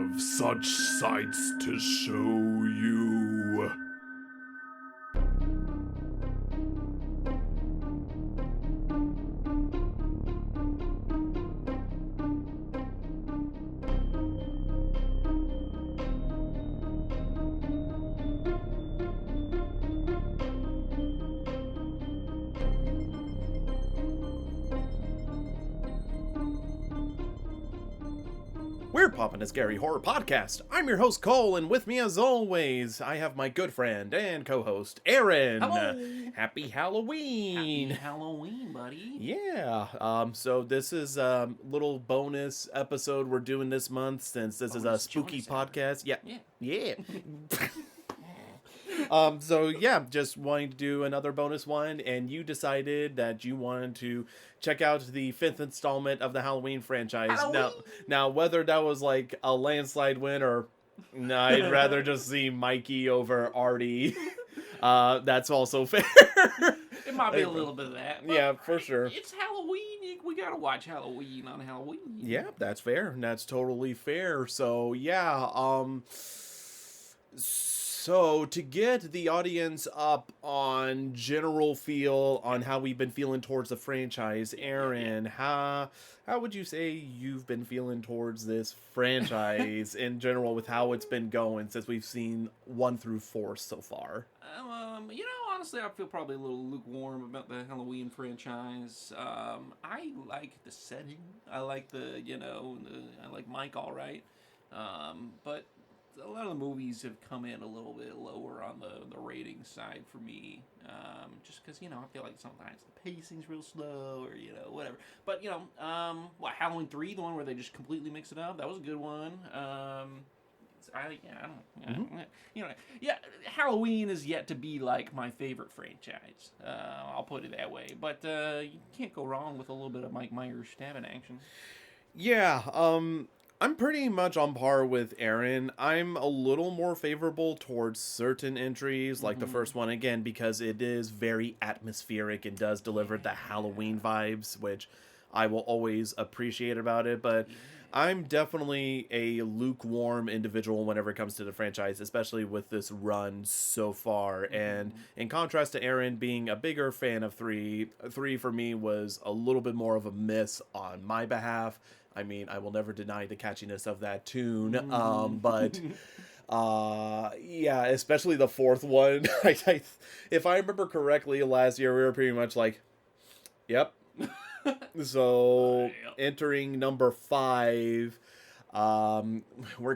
have such sights to show you. We're Poppin the Scary Horror Podcast. I'm your host, Coale, and with me as always, I have my good friend and co-host, Aaron. Hello. Happy Halloween. Happy Halloween, buddy. Yeah, so this is a little bonus episode we're doing this month since this is a spooky podcast. Yeah. So yeah, just wanting to do another bonus one, and you decided that you wanted to check out the 5th installment of the Halloween franchise. Now whether that was like a landslide win or no, I'd rather just see Mikey over Artie. That's also fair. It might be a little bit of that. Yeah, for sure. It's Halloween. We gotta watch Halloween on Halloween. Yeah, that's fair. That's totally fair. So yeah, So, to get the audience up on general feel on how we've been feeling towards the franchise, Aaron, how would you say you've been feeling towards this franchise in general with how it's been going since we've seen 1 through 4 so far? Honestly, I feel probably a little lukewarm about the Halloween franchise. I like the setting. I like I like Mike all right. But a lot of the movies have come in a little bit lower on the rating side for me, just because, I feel like sometimes the pacing's real slow or, whatever. But, Halloween 3, the one where they just completely mix it up, that was a good one. Halloween is yet to be, like, my favorite franchise. I'll put it that way. But you can't go wrong with a little bit of Mike Myers stabbing action. Yeah, I'm pretty much on par with Aaron. I'm a little more favorable towards certain entries, like the first one, again, because it is very atmospheric and does deliver the Halloween vibes, which I will always appreciate about it. But I'm definitely a lukewarm individual whenever it comes to the franchise, especially with this run so far. And in contrast to Aaron being a bigger fan of 3 for me was a little bit more of a miss on my behalf. I mean, I will never deny the catchiness of that tune, but yeah, especially the 4th one. If I remember correctly, last year we were pretty much like, yep. So entering number 5, we're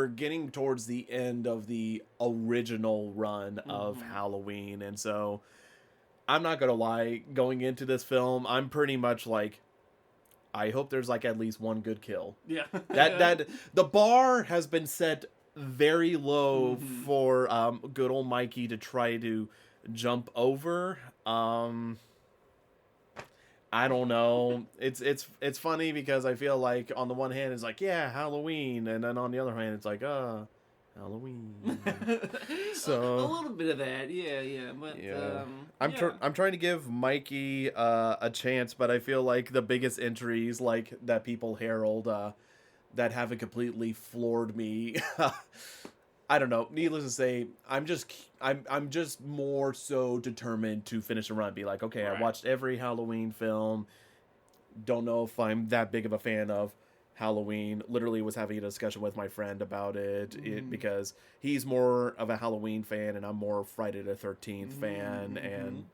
getting towards the end of the original run of Halloween, and so I'm not gonna lie, going into this film, I'm pretty much like, I hope there's like at least one good kill. Yeah. that the bar has been set very low for good old Mikey to try to jump over. I don't know. It's funny because I feel like on the one hand it's like, yeah, Halloween, and then on the other hand it's like, Halloween. So a little bit of that, yeah. But yeah. I'm trying to give Mikey a chance, but I feel like the biggest entries like that people herald that haven't completely floored me. I don't know. Needless to say, I'm just more so determined to finish a run. Be like, okay, right. I watched every Halloween film. Don't know if I'm that big of a fan of Halloween. Literally was having a discussion with my friend about it because he's more of a Halloween fan and I'm more Friday the 13th fan, and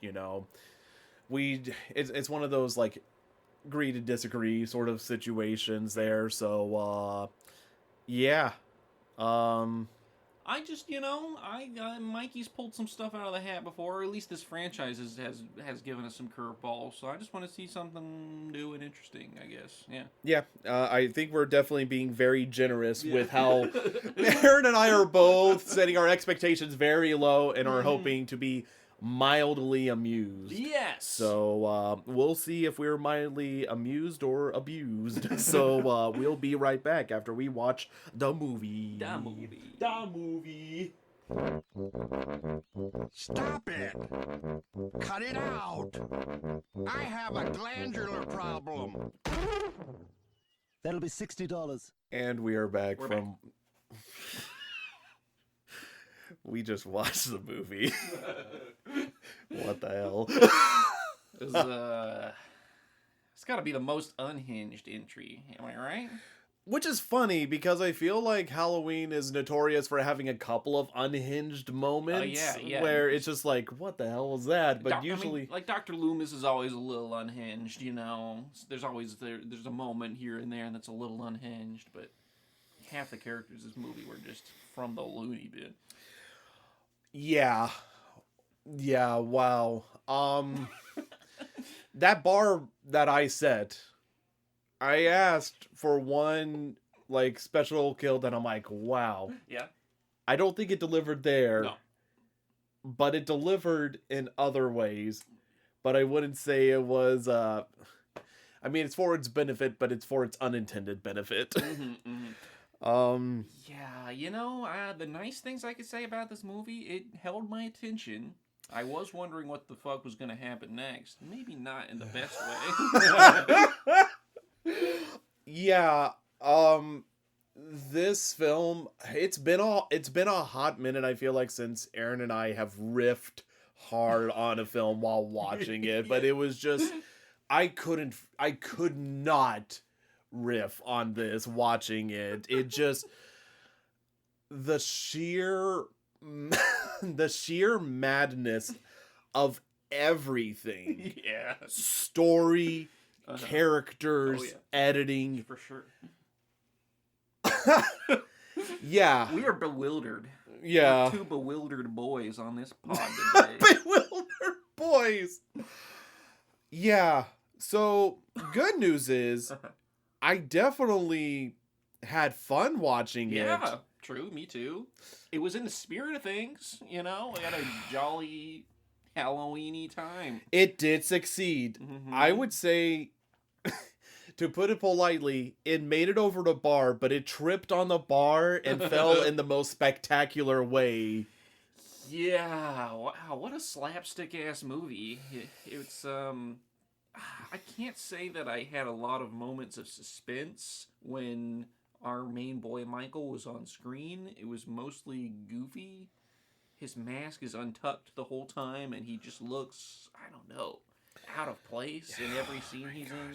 it's one of those like agree to disagree sort of situations there. So yeah. I just, Mikey's pulled some stuff out of the hat before, or at least this franchise has given us some curveballs, so I just want to see something new and interesting, I guess, yeah. Yeah, I think we're definitely being very generous with how Aaron and I are both setting our expectations very low and are hoping to be mildly amused. Yes. So we'll see if we're mildly amused or abused. So we'll be right back after we watch the movie. The movie. Stop it! Cut it out! I have a glandular problem. That'll be $60. And we are back We're from. We just watched the movie. What the hell? It's got to be the most unhinged entry. Am I right? Which is funny because I feel like Halloween is notorious for having a couple of unhinged moments yeah. where it's just like, what the hell was that? But usually, I mean, like Dr. Loomis is always a little unhinged, you know. There's always there's a moment here and there that's a little unhinged, but half the characters in this movie were just from the loony bin. yeah, wow. That bar that I set, I asked for one like special kill that I'm like, wow. Yeah. I don't think it delivered there. No. But it delivered in other ways. But I wouldn't say it was I mean, it's for its benefit, but it's for its unintended benefit. Yeah, you know, the nice things I could say about this movie, it held my attention. I was wondering what the fuck was going to happen next. Maybe not in the best way. Yeah, this film, it's been a hot minute, I feel like, since Aaron and I have riffed hard on a film while watching it, but it was just I could not riff on this watching it. It just the sheer madness of everything. Yeah. Story, characters, editing. For sure. Yeah. We are bewildered. Yeah. We're two bewildered boys on this pod today. Bewildered boys. Yeah. So, good news is, I definitely had fun watching it. Yeah, true. Me too. It was in the spirit of things, you know? We had a jolly Halloween-y time. It did succeed. Mm-hmm. I would say, to put it politely, it made it over the bar, but it tripped on the bar and fell in the most spectacular way. Yeah, wow, what a slapstick-ass movie. It's, I can't say that I had a lot of moments of suspense when our main boy Michael was on screen. It was mostly goofy. His mask is untucked the whole time, and he just looks, I don't know, out of place in every scene he's in.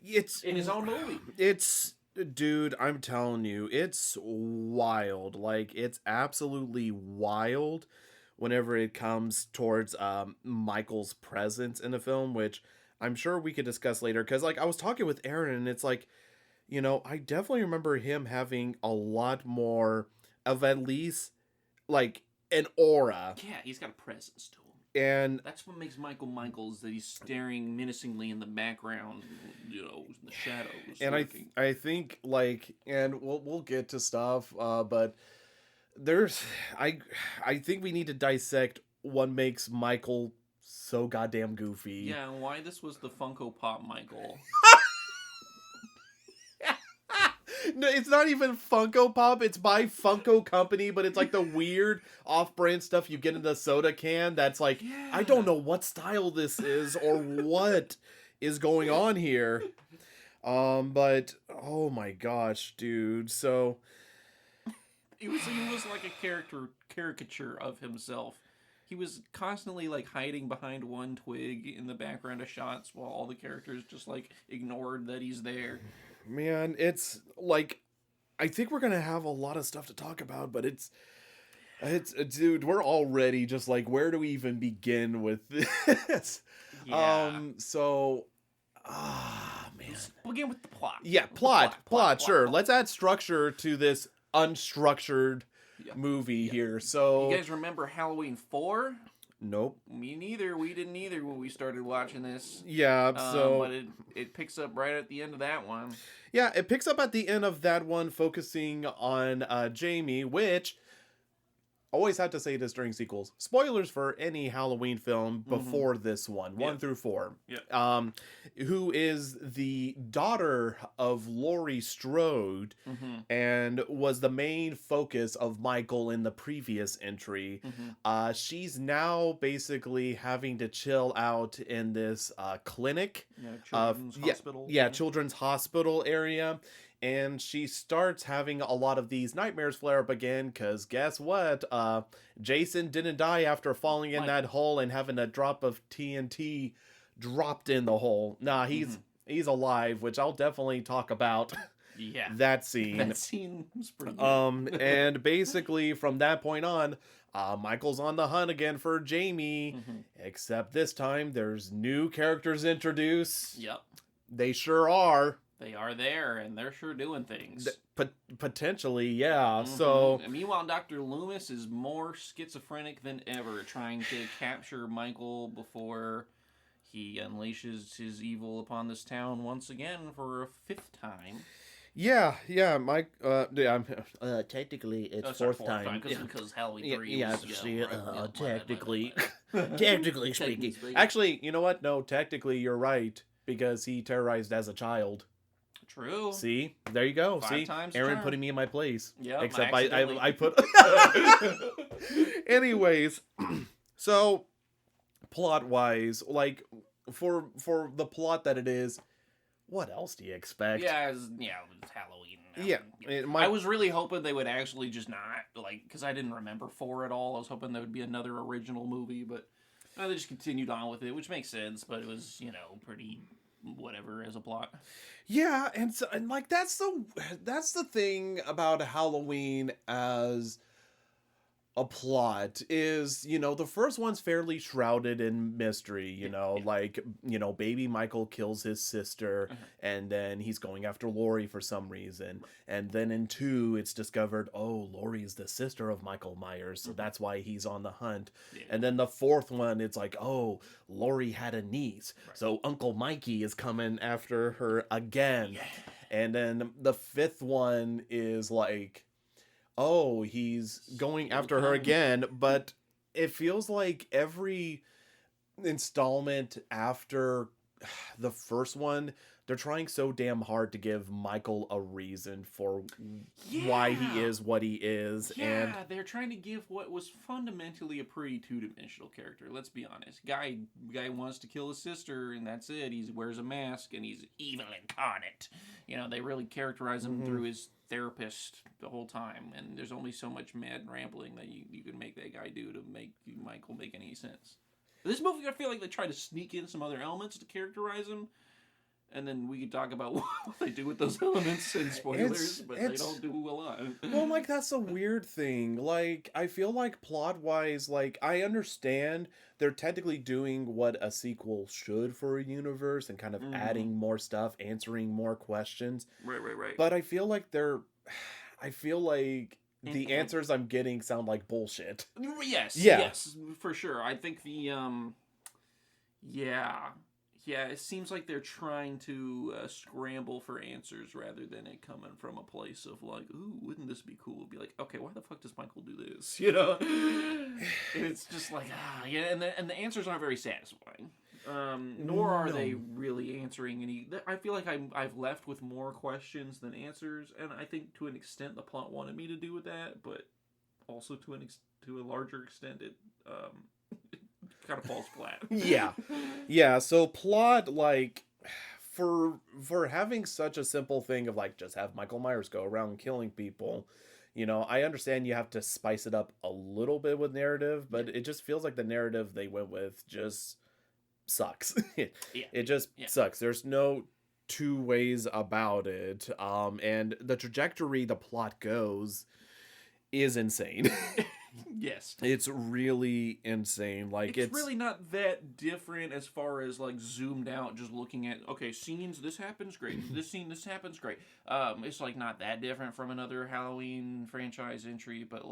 It's in his own movie. It's, dude, I'm telling you, it's wild. Like, it's absolutely wild whenever it comes towards Michael's presence in the film, which I'm sure we could discuss later. Because, like, I was talking with Aaron, and it's like, you know, I definitely remember him having a lot more of at least, like, an aura. Yeah, he's got a presence to him. And that's what makes Michael Michaels, that he's staring menacingly in the background, you know, in the shadows. And I think, like, and we'll get to stuff, but there's I think we need to dissect what makes Michael so goddamn goofy. Yeah, and why this was the Funko Pop Michael. No, it's not even Funko Pop. It's by Funko Company, but it's like the weird off-brand stuff you get in the soda can that's like, yeah. I don't know what style this is or what is going on here. But oh my gosh, dude. So he was like a caricature of himself. He was constantly like hiding behind one twig in the background of shots while all the characters just like ignored that he's there. Man, it's like, I think we're gonna have a lot of stuff to talk about, but it's dude, we're already just like, where do we even begin with this? Yeah. Man. Let's begin with the plot. Yeah, plot, sure. Let's add structure to this unstructured movie here. So, you guys remember Halloween 4? Nope. Me neither. We didn't either when we started watching this. Yeah, but it picks up right at the end of that one. Yeah, it picks up at the end of that one, focusing on Jamie, which, always have to say this during sequels, spoilers for any Halloween film before this one, 1 through 4. Yeah. Who is the daughter of Laurie Strode and was the main focus of Michael in the previous entry. She's now basically having to chill out in this clinic. Children's hospital. Yeah, children's hospital area. And she starts having a lot of these nightmares flare up again, because guess what? Jason didn't die after falling in that hole and having a drop of TNT dropped in the hole. Nah, he's alive, which I'll definitely talk about. Yeah. That scene. That scene was pretty good. And basically from that point on, Michael's on the hunt again for Jamie, except this time there's new characters introduced. Yep. They sure are. They are there, and they're sure doing things. Potentially, yeah. So, and meanwhile, Dr. Loomis is more schizophrenic than ever, trying to capture Michael before he unleashes his evil upon this town once again for a 5th time. Yeah, Mike. Technically, it's fourth time. Because Halloween 3 was, technically, technically speaking. Actually, you know what? No, technically, you're right, because he terrorized as a child. True. See, there you go. 5 See, times Aaron charm. putting me in my place. Yeah, except I put. Anyways, so plot wise, like for the plot that it is, what else do you expect? Yeah, it's Halloween. Yeah, I was really hoping they would actually just not, because I didn't remember 4 at all. I was hoping there would be another original movie, but they just continued on with it, which makes sense, but it was, pretty whatever as a plot. Yeah, and that's the thing about Halloween as a plot is, the first one's fairly shrouded in mystery, baby Michael kills his sister, and then he's going after Laurie for some reason. And then in 2, it's discovered, Laurie's the sister of Michael Myers, so that's why he's on the hunt. Yeah. And then the 4th one, it's like, Laurie had a niece, so Uncle Mikey is coming after her again. Yeah. And then the 5th one is like, he's going after her again, but it feels like every installment after the first one, they're trying so damn hard to give Michael a reason for why he is what he is. Yeah, and they're trying to give what was fundamentally a pretty 2-dimensional character. Let's be honest. Guy wants to kill his sister, and that's it. He wears a mask, and he's evil incarnate. They really characterize him through his therapist the whole time, and there's only so much mad rambling that you can make that guy do to make Michael make any sense. This movie, I feel like they tried to sneak in some other elements to characterize him, and then we could talk about what they do with those elements and spoilers, but they don't do a lot. Well, that's a weird thing. I feel like plot-wise, I understand they're technically doing what a sequel should for a universe and kind of adding more stuff, answering more questions. Right. But I feel like the answers I'm getting sound like bullshit. Yes, for sure. I think the, it seems like they're trying to scramble for answers rather than it coming from a place of ooh, wouldn't this be cool? Be like, okay, why the fuck does Michael do this? And it's just and the answers aren't very satisfying. Nor are they really answering any. I feel like I've left with more questions than answers, and I think to an extent the plot wanted me to do with that, but also to a larger extent it kind of falls flat. Yeah. So plot, for having such a simple thing of just have Michael Myers go around killing people. I understand you have to spice it up a little bit with narrative, but it just feels like the narrative they went with just sucks. It just sucks. There's no 2 ways about it. And the trajectory the plot goes is insane. Yes. It's really insane. It's really not that different as far as zoomed out, just looking at, scenes, this happens, great. This scene, this happens, great. It's not that different from another Halloween franchise entry, but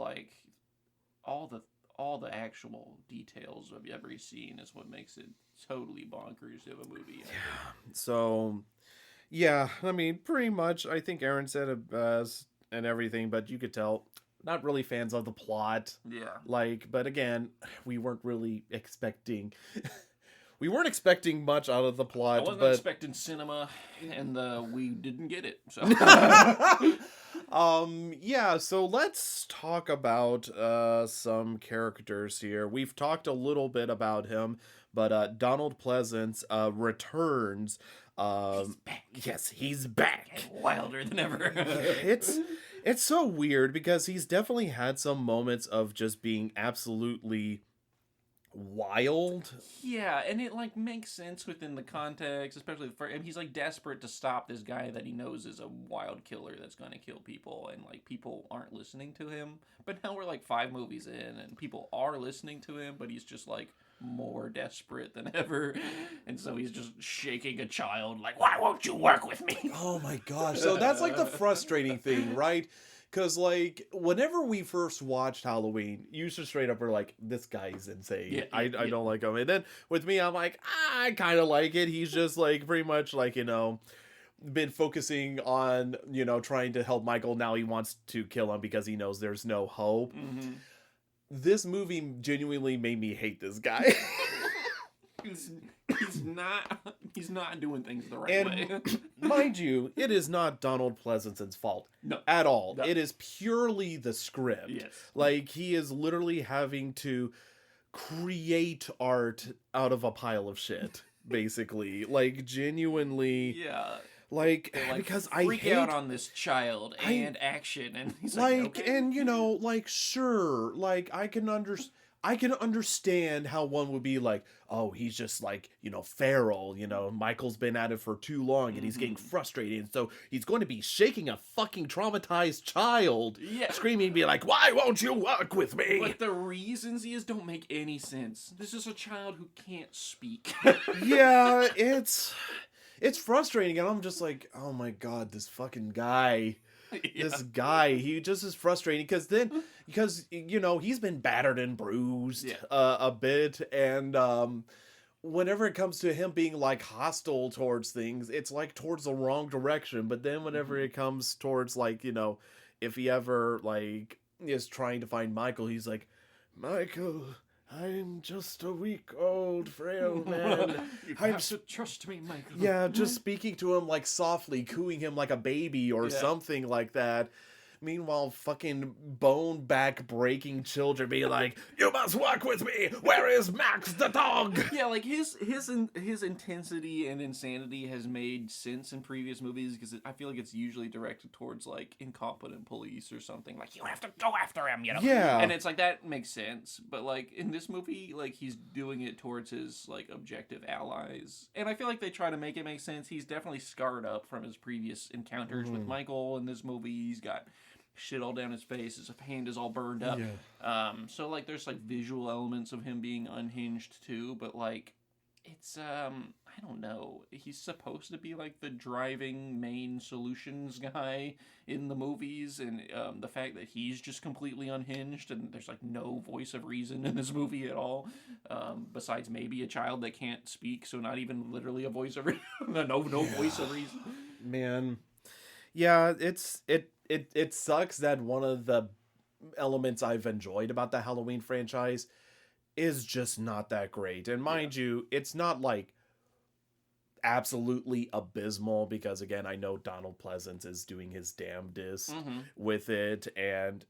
all the actual details of every scene is what makes it totally bonkers of a movie. So, pretty much, I think Aaron said it best and everything, but you could tell, not really fans of the plot. Yeah. But again, we weren't really expecting... We weren't expecting much out of the plot. I wasn't expecting cinema, and we didn't get it. So. So let's talk about some characters here. We've talked a little bit about him, but Donald Pleasance returns He's back. Yes, he's back. And wilder than ever. It's so weird because he's definitely had some moments of just being absolutely wild. Yeah, and it like makes sense within the context, especially for and he's like desperate to stop this guy that he knows is a wild killer that's going to kill people, and like people aren't listening to him. But now we're like 5 movies in, and people are listening to him, but he's just like more desperate than ever, and so he's just shaking a child like, "Why won't you work with me?" Oh my gosh. So that's like the frustrating thing, right? Because, like, whenever we first watched Halloween, you just straight up were like, this guy's insane. Yeah, I yeah. don't like him. And then with me, I'm like, I kind of like it. He's just, like, pretty much, like, been focusing on, trying to help Michael. Now he wants to kill him because he knows there's no hope. Mm-hmm. This movie genuinely made me hate this guy. He's not doing things the right way. And mind you, it is not Donald Pleasance's fault. No. At all. No. It is purely the script. Yes. Like, he is literally having to create art out of a pile of shit, basically. Like, genuinely. Yeah. Like, They, like, because I freak hate... out on this child and action, and he's like, Like, okay. and, like, sure, like, I can understand how one would be like, oh, he's just like, feral, Michael's been at it for too long and he's getting frustrated. And so he's going to be shaking a fucking traumatized child, screaming, be like, why won't you work with me? But the reasons he is don't make any sense. This is a child who can't speak. Yeah, it's frustrating. And I'm just like, oh my God, this fucking guy. Yeah. This guy, he just is frustrating because he's been battered and bruised a bit, and whenever it comes to him being like hostile towards things, it's like towards the wrong direction. But then whenever it comes towards like if he ever like is trying to find Michael, he's like, Michael, I'm just a weak old frail man. You have to trust me, Michael. Yeah, just speaking to him like softly, cooing him like a baby or something like that. Meanwhile, fucking bone back breaking children be like, you must work with me. Where is Max the dog? Yeah, like his intensity and insanity has made sense in previous movies because I feel like it's usually directed towards like incompetent police or something. Like you have to go after him, Yeah, and it's like that makes sense. But like in this movie, like he's doing it towards his like objective allies, and I feel like they try to make it make sense. He's definitely scarred up from his previous encounters with Michael in this movie. He's got shit all down his face, his hand is all burned up. So like there's like visual elements of him being unhinged too, but like it's I don't know, he's supposed to be like the driving main solutions guy in the movies, and the fact that he's just completely unhinged and there's like no voice of reason in this movie at all, besides maybe a child that can't speak, so not even literally a voice of reason. no voice of reason. Man, yeah, it sucks that one of the elements I've enjoyed about the Halloween franchise is just not that great. And mind you, it's not like absolutely abysmal because again, I know Donald Pleasance is doing his damnedest with it, and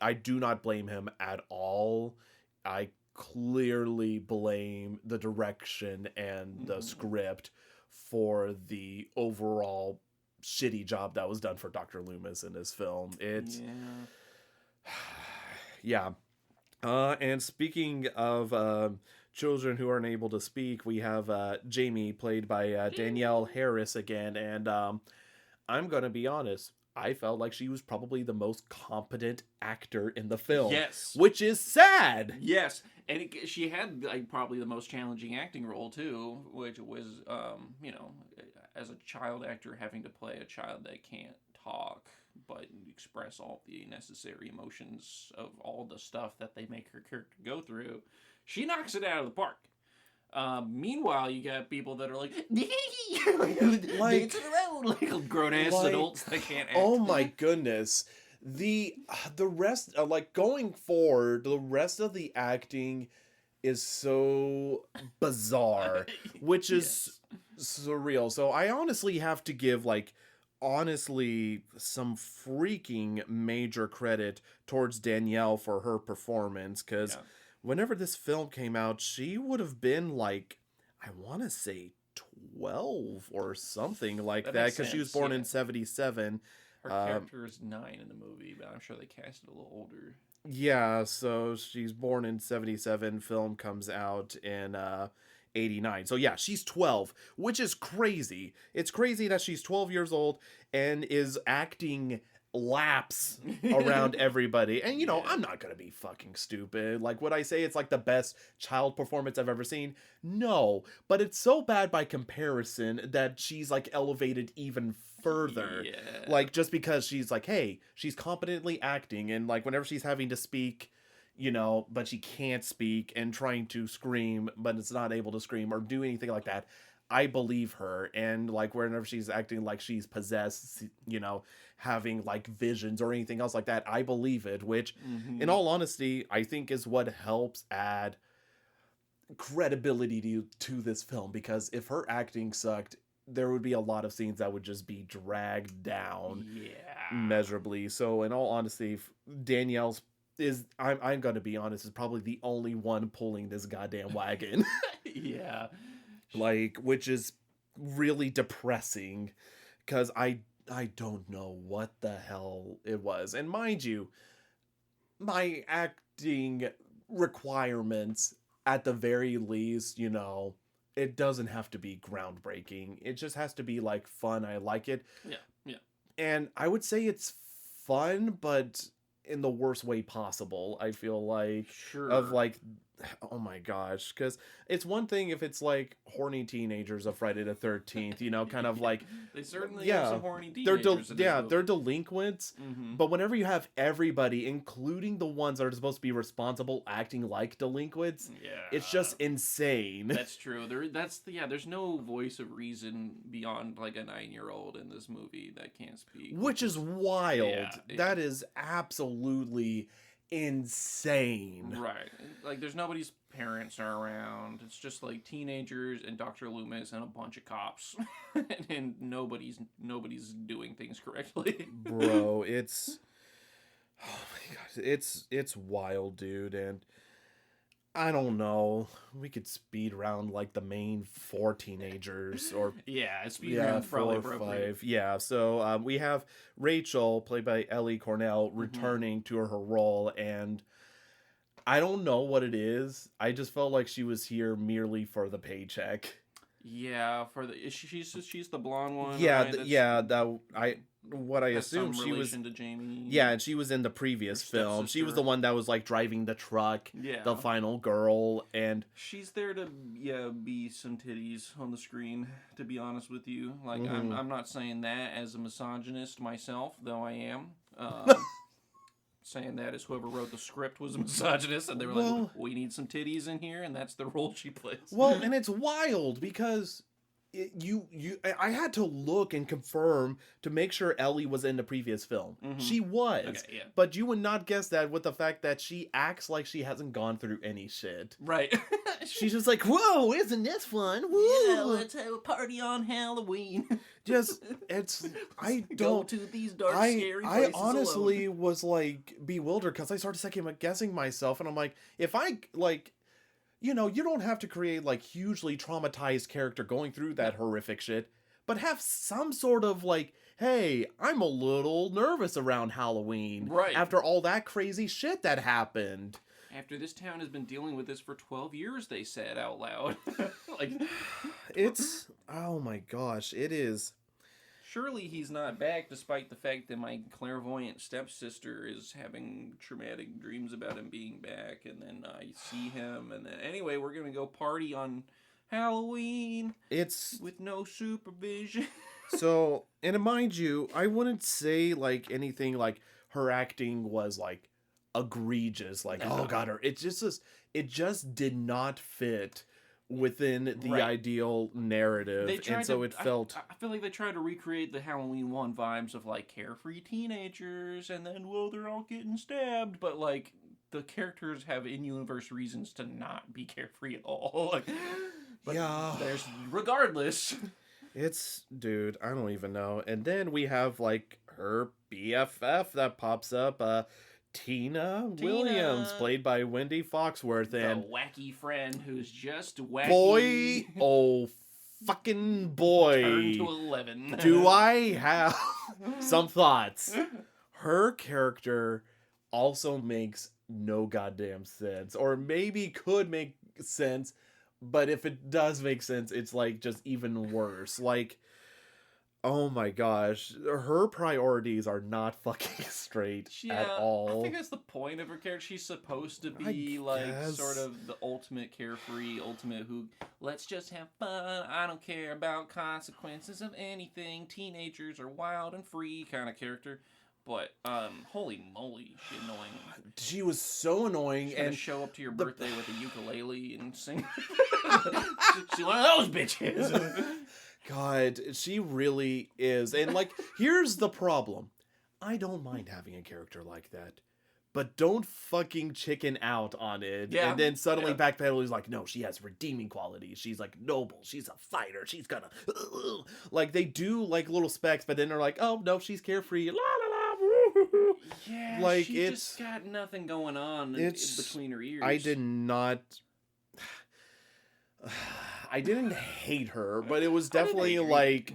I do not blame him at all. I clearly blame the direction and the script for the overall shitty job that was done for Dr. Loomis in this film. And speaking of children who aren't able to speak, we have Jamie, played by Danielle Harris again, and I'm gonna be honest, I felt like she was probably the most competent actor in the film. Yes. Which is sad. Yes. And she had like probably the most challenging acting role too, which was, as a child actor having to play a child that can't talk but express all the necessary emotions of all the stuff that they make her character go through. She knocks it out of the park. Meanwhile, you got people that are like dancing around like grown-ass adults that can't act. Oh my goodness. The rest, like going forward, the rest of the acting is so bizarre, which is surreal. So I honestly have to give some freaking major credit towards Danielle for her performance, because whenever this film came out, she would have been like, I want to say 12 or something like That that, makes because she was sense, born yeah. in 77. Her character is 9 in the movie, but I'm sure they cast it a little older. Yeah, so she's born in 77. Film comes out in 89. So yeah, she's 12, which is crazy. It's crazy that she's 12 years old and is acting laps around everybody. And Yeah. I'm not gonna be fucking stupid. Like, would I say it's like the best child performance I've ever seen? No, but it's so bad by comparison that she's like elevated even further. Yeah. Like, just because she's like, hey, she's competently acting, and like whenever she's having to speak, but she can't speak and trying to scream but it's not able to scream or do anything like that, I believe her. And like whenever she's acting like she's possessed, having like visions or anything else like that, I believe it, which in all honesty I think is what helps add credibility to this film, because if her acting sucked, there would be a lot of scenes that would just be dragged down measurably. So in all honesty, Danielle's I'm gonna be honest, is probably the only one pulling this goddamn wagon. Yeah. Like, which is really depressing, because I don't know what the hell it was. And mind you, my acting requirements, at the very least, it doesn't have to be groundbreaking. It just has to be like fun. I like it. Yeah. Yeah. And I would say it's fun, but in the worst way possible. I feel like, Sure. of like, oh my gosh, because it's one thing if it's like horny teenagers of Friday the 13th, kind of like, They certainly yeah, have some horny they're teenagers. in this movie. they're delinquents. But whenever you have everybody, including the ones that are supposed to be responsible, acting like delinquents, Yeah. it's just insane. That's true. There's no voice of reason beyond like a 9-year-old in this movie that can't speak. Which is wild. Yeah, That is absolutely insane. Right. Like there's nobody's parents are around. It's just like teenagers and Dr. Loomis and a bunch of cops. and nobody's doing things correctly. Bro, it's, oh my god, it's wild, dude. And I don't know, we could speed around like the main 4 teenagers, or yeah, speed round's probably 4 or appropriate. 5. Yeah, so we have Rachel, played by Ellie Cornell, returning to her role, and I don't know what it is. I just felt like she was here merely for the paycheck. Yeah, she's the blonde one. Yeah, right? What I Has assume some she was. relation to Jamie. Yeah, and she was in the previous Her film. She was stepsister. the one that was like driving the truck, Yeah. the final girl, and She's there to be some titties on the screen, to be honest with you. Like Mm-hmm. I'm not saying that as a misogynist myself, though I am. Saying that as whoever wrote the script was a misogynist, and they were Well- like, we need some titties in here, and that's the role she plays. well, and it's wild because I had to look and confirm to make sure Ellie was in the previous film. She was. Okay, yeah. But you would not guess that with the fact that she acts like she hasn't gone through any shit. Right. She's just like, whoa, isn't this fun? Woo! Yeah, let's have a party on Halloween. Just, it's, I Go don't, to these dark, I scary places honestly alone. was like bewildered, because I started second guessing myself, and I'm like, if I like, you don't have to create like hugely traumatized character going through that horrific shit, but have some sort of like, hey, I'm a little nervous around Halloween, Right. after all that crazy shit that happened. After this town has been dealing with this for 12 years, they said out loud. Like, It's, oh my gosh, it is. surely he's not back, despite the fact that my clairvoyant stepsister is having traumatic dreams about him being back, and then I see him, and then anyway, we're gonna go party on Halloween It's with no supervision. so, and mind you, I wouldn't say like anything like her acting was like egregious, like No. oh god, it just did not fit within the Right. ideal narrative, They tried and so to, it felt I feel like they tried to recreate the Halloween 1 vibes of like carefree teenagers, and then they're all getting stabbed, but like the characters have in-universe reasons to not be carefree at all. Like, but Yeah. there's regardless. it's, dude, I don't even know. And then we have like her BFF that pops up, Tina Williams, played by Wendy Foxworth, The and wacky friend who's just wacky. boy, oh fucking boy. Turn to 11. Do I have some thoughts? Her character also makes no goddamn sense. Or maybe could make sense, but if it does make sense, it's like just even worse. Like, oh my gosh, her priorities are not fucking straight at all. I think that's the point of her character. She's supposed to be like sort of the ultimate carefree, ultimate who let's just have fun. I don't care about consequences of anything. Teenagers are wild and free kind of character. But holy moly, she's annoying. She was so annoying. She's and show up to your birthday with a ukulele and sing. She's one of those bitches. God, she really is. And, like, here's the problem. I don't mind having a character like that. But don't fucking chicken out on it. Yeah. And then suddenly backpedal is like, no, she has redeeming qualities. She's, like, noble. She's a fighter. She's gonna... Like, they do, like, little specs, but then they're like, oh, no, she's carefree. La, la, la. Yeah, like, she just got nothing going on between her ears. I did not... I didn't hate her, but it was definitely like,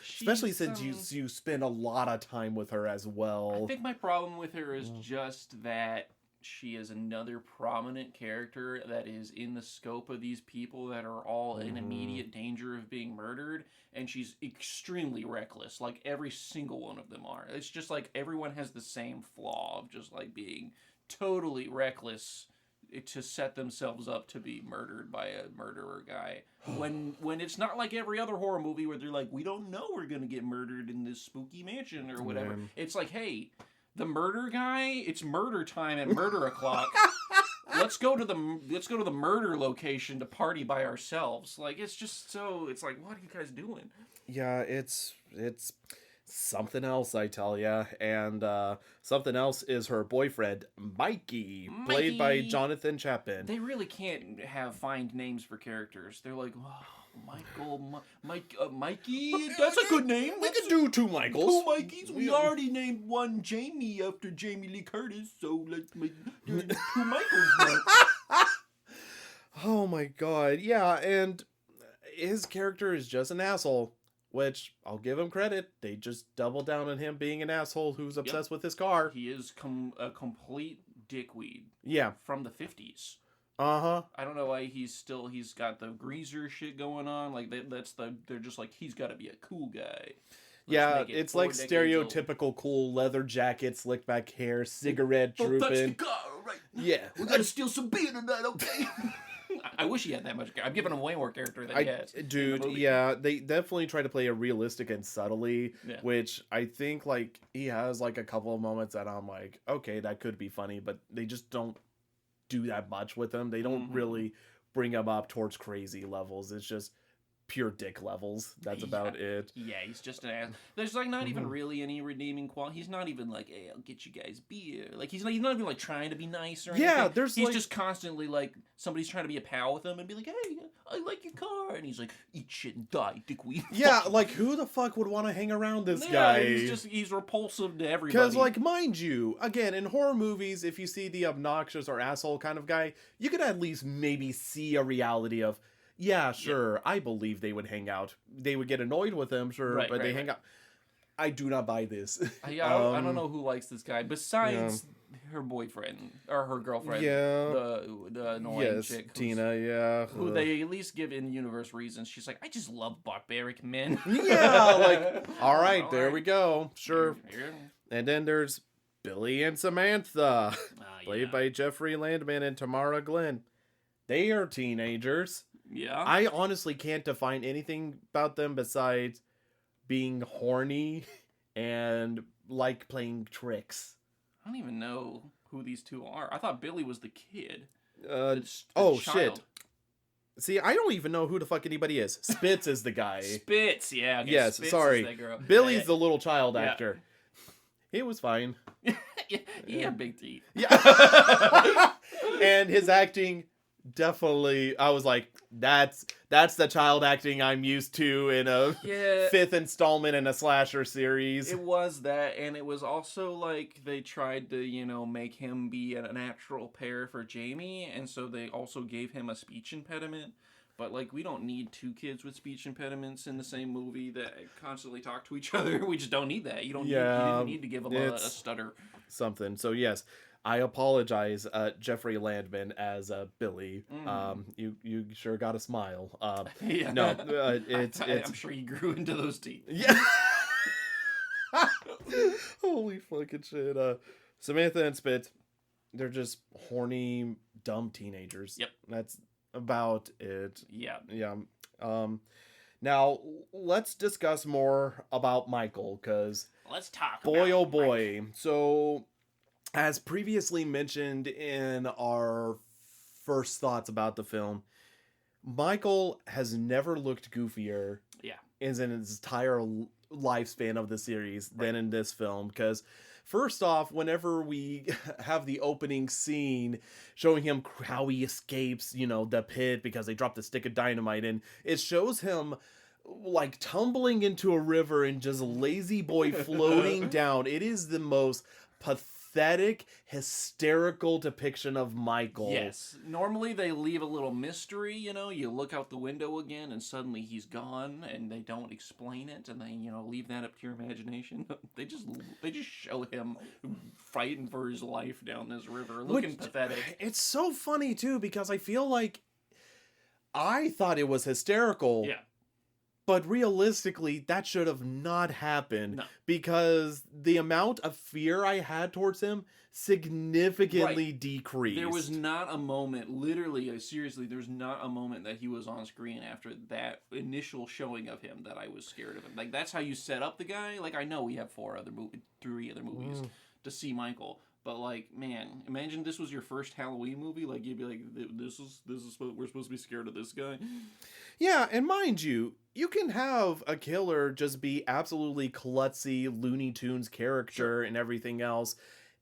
especially since you spend a lot of time with her as well. I think my problem with her is just that she is another prominent character that is in the scope of these people that are all in immediate danger of being murdered, and she's extremely reckless, like every single one of them are. It's just like everyone has the same flaw of just like being totally reckless to set themselves up to be murdered by a murderer guy. When it's not like every other horror movie where they're like, we don't know we're gonna get murdered in this spooky mansion or whatever. Yeah. It's like, hey, the murder guy, it's murder time at murder o'clock. Let's go to the murder location to party by ourselves. Like, it's just so, it's like, what are you guys doing? Yeah, it's something else, I tell ya. And something else is her boyfriend, Mikey, played by Jonathan Chapin. They really can't find names for characters. They're like, oh, Mikey, that's a good name. We could do two Michaels. Two Mikeys. We already named one Jamie after Jamie Lee Curtis, so let's make two Michaels now. Oh my god, yeah, and his character is just an asshole. Which, I'll give him credit, they just double down on him being an asshole who's obsessed with his car. He is a complete dickweed. Yeah. From the 50s. Uh-huh. I don't know why he's got the greaser shit going on. Like, they're just like, he's got to be a cool guy. It's like stereotypical cool leather jacket, slick back hair, cigarette drooping. Touch the car, right? Yeah. We gotta steal some beer tonight, okay? I wish he had that much. I'm giving him way more character than he has. Dude, yeah, they definitely try to play a realistic and subtly, which I think, like, he has, like, a couple of moments that I'm like, okay, that could be funny, but they just don't do that much with him. They don't really bring him up towards crazy levels. It's just pure dick levels. That's about it. Yeah, he's just an ass. There's like not even really any redeeming quality. He's not even like, hey, I'll get you guys beer. Like he's not even like trying to be nice or anything. Yeah, he's just constantly like somebody's trying to be a pal with him and be like, hey, I like your car, and he's like, eat shit and die, dickweed. Yeah, like who the fuck would want to hang around this guy? He's repulsive to everybody. Because like, mind you, again, in horror movies, if you see the obnoxious or asshole kind of guy, you could at least maybe see a reality of, yeah, sure, yeah. I believe they would hang out. They would get annoyed with him, sure, but they hang out. I do not buy this. I don't know who likes this guy besides her boyfriend or her girlfriend. Yeah, the annoying chick, Tina. Who they at least give in-universe reasons. She's like, I just love barbaric men. Yeah, like all right, there we go. Sure. And then there's Billy and Samantha, played by Jeffrey Landman and Tamara Glenn. They are teenagers. Yeah. I honestly can't define anything about them besides being horny and like playing tricks. I don't even know who these two are. I thought Billy was the kid. Shit. See, I don't even know who the fuck anybody is. Spitz is the guy. Spitz, yeah. Okay, yes, Spitz sorry. Is that girl. Billy's the little child actor. He was fine. He had big teeth. Yeah. And his acting... Definitely, I was like, that's the child acting I'm used to in a fifth installment in a slasher series. It was that, and it was also like they tried to, make him be a natural pair for Jamie, and so they also gave him a speech impediment. But like, we don't need two kids with speech impediments in the same movie that constantly talk to each other. We just don't need that. You don't. You didn't need to give them a stutter. Something. So yes, I apologize, Jeffrey Landman as Billy. You sure got a smile. Yeah. No, I'm sure you grew into those teeth. Yeah. Holy fucking shit. Samantha and Spit, they're just horny, dumb teenagers. Yep. That's about it. Yeah. Yeah. Now let's discuss more about Michael, because let's talk. Boy, oh boy. So, as previously mentioned in our first thoughts about the film, Michael has never looked goofier. Yeah. In his entire lifespan of the series than in this film, because first off, whenever we have the opening scene showing him how he escapes, the pit because they dropped the stick of dynamite in, it shows him like tumbling into a river and just lazy boy floating down. It is the most pathetic, hysterical depiction of Michael. Yes. Normally they leave a little mystery, you look out the window again and suddenly he's gone and they don't explain it and they, leave that up to your imagination. They just show him fighting for his life down this river, looking pathetic. It's so funny too, because I feel like I thought it was hysterical. Yeah. But realistically, that should have not happened. No. Because the amount of fear I had towards him significantly decreased. There was not a moment, literally, seriously, there's not a moment that he was on screen after that initial showing of him that I was scared of him. Like, that's how you set up the guy. Like, I know we have 3 other movies to see Michael. But like, man, imagine this was your first Halloween movie. Like, you'd be like, "This is we're supposed to be scared of this guy." Yeah, and mind you, you can have a killer just be absolutely klutzy Looney Tunes character and everything else,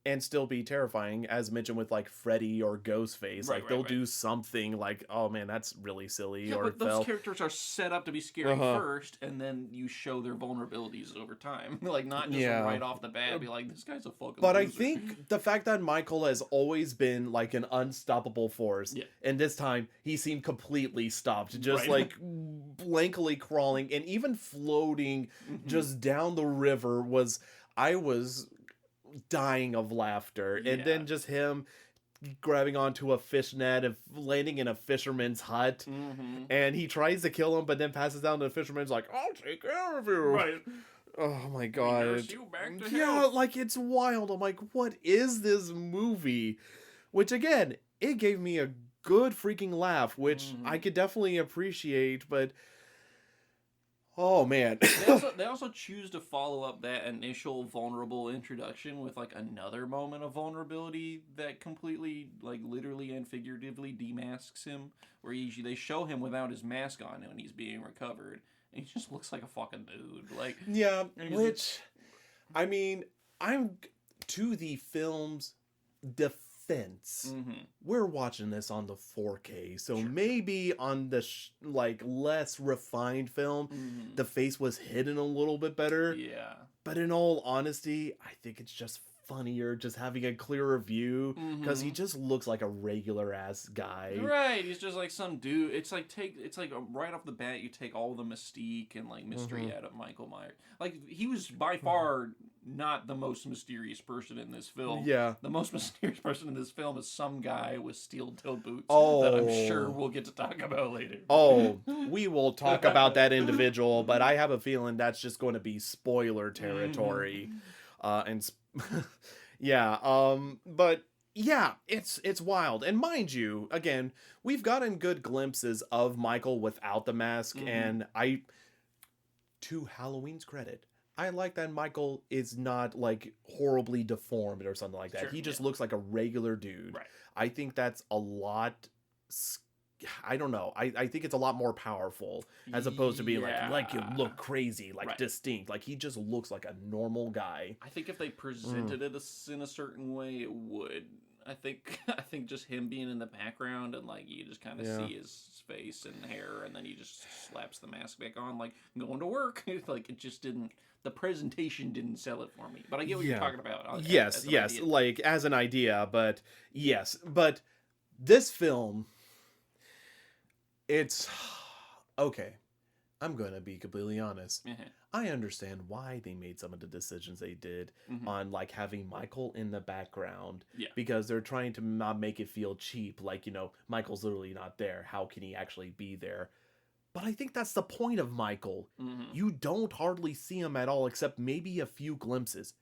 and still be terrifying, as mentioned with like Freddy or Ghostface. They'll do something like, "Oh man, that's really silly." Yeah, but those characters are set up to be scary first, and then you show their vulnerabilities over time. Like, not just right off the bat, be like, "This guy's a fucking But loser." I think the fact that Michael has always been like an unstoppable force, and this time he seemed completely stopped, just like blankly crawling and even floating just down the river I was dying of laughter. And then just him grabbing onto a fish net and landing in a fisherman's hut, and he tries to kill him but then passes down to the fisherman's like, "I'll take care of you." Right. Oh my god. Nurse you back to yeah, health. like, it's wild. I'm like, what is this movie? Which again, it gave me a good freaking laugh, which I could definitely appreciate, but oh man. They also choose to follow up that initial vulnerable introduction with like another moment of vulnerability that completely, like, literally and figuratively demasks him, where they show him without his mask on when he's being recovered, and he just looks like a fucking dude. Like, yeah, which, I mean, I'm to the film's defense. We're watching this on the 4K, so maybe on the less refined film, the face was hidden a little bit better. Yeah. But in all honesty, I think it's just funnier just having a clearer view, because he just looks like a regular ass guy. Right, he's just like some dude. It's like right off the bat you take all the mystique and like mystery out of Michael Myers. Like, he was by far not the most mysterious person in this film. Yeah. The most mysterious person in this film is some guy with steel-toed boots that I'm sure we'll get to talk about later. Oh, we will talk about that individual, but I have a feeling that's just going to be spoiler territory. But yeah, it's wild. And mind you, again, we've gotten good glimpses of Michael without the mask, and to Halloween's credit, I like that Michael is not like horribly deformed or something like that. Sure, he just looks like a regular dude. Right. I think that's a lot. I don't know. I think it's a lot more powerful as opposed to being like you look crazy, distinct. Like, he just looks like a normal guy. I think if they presented it in a certain way, it would. I think just him being in the background and like you just kind of see his face and hair, and then he just slaps the mask back on, like going to work. Like, it just didn't. The presentation didn't sell it for me. But I get what you're talking about. Yes, like as an idea, but yes, but this film, It's okay. I'm gonna be completely honest. Uh-huh. I understand why they made some of the decisions they did on like having Michael in the background. Yeah. Because they're trying to not make it feel cheap. Like, Michael's literally not there. How can he actually be there? But I think that's the point of Michael. You don't hardly see him at all, except maybe a few glimpses.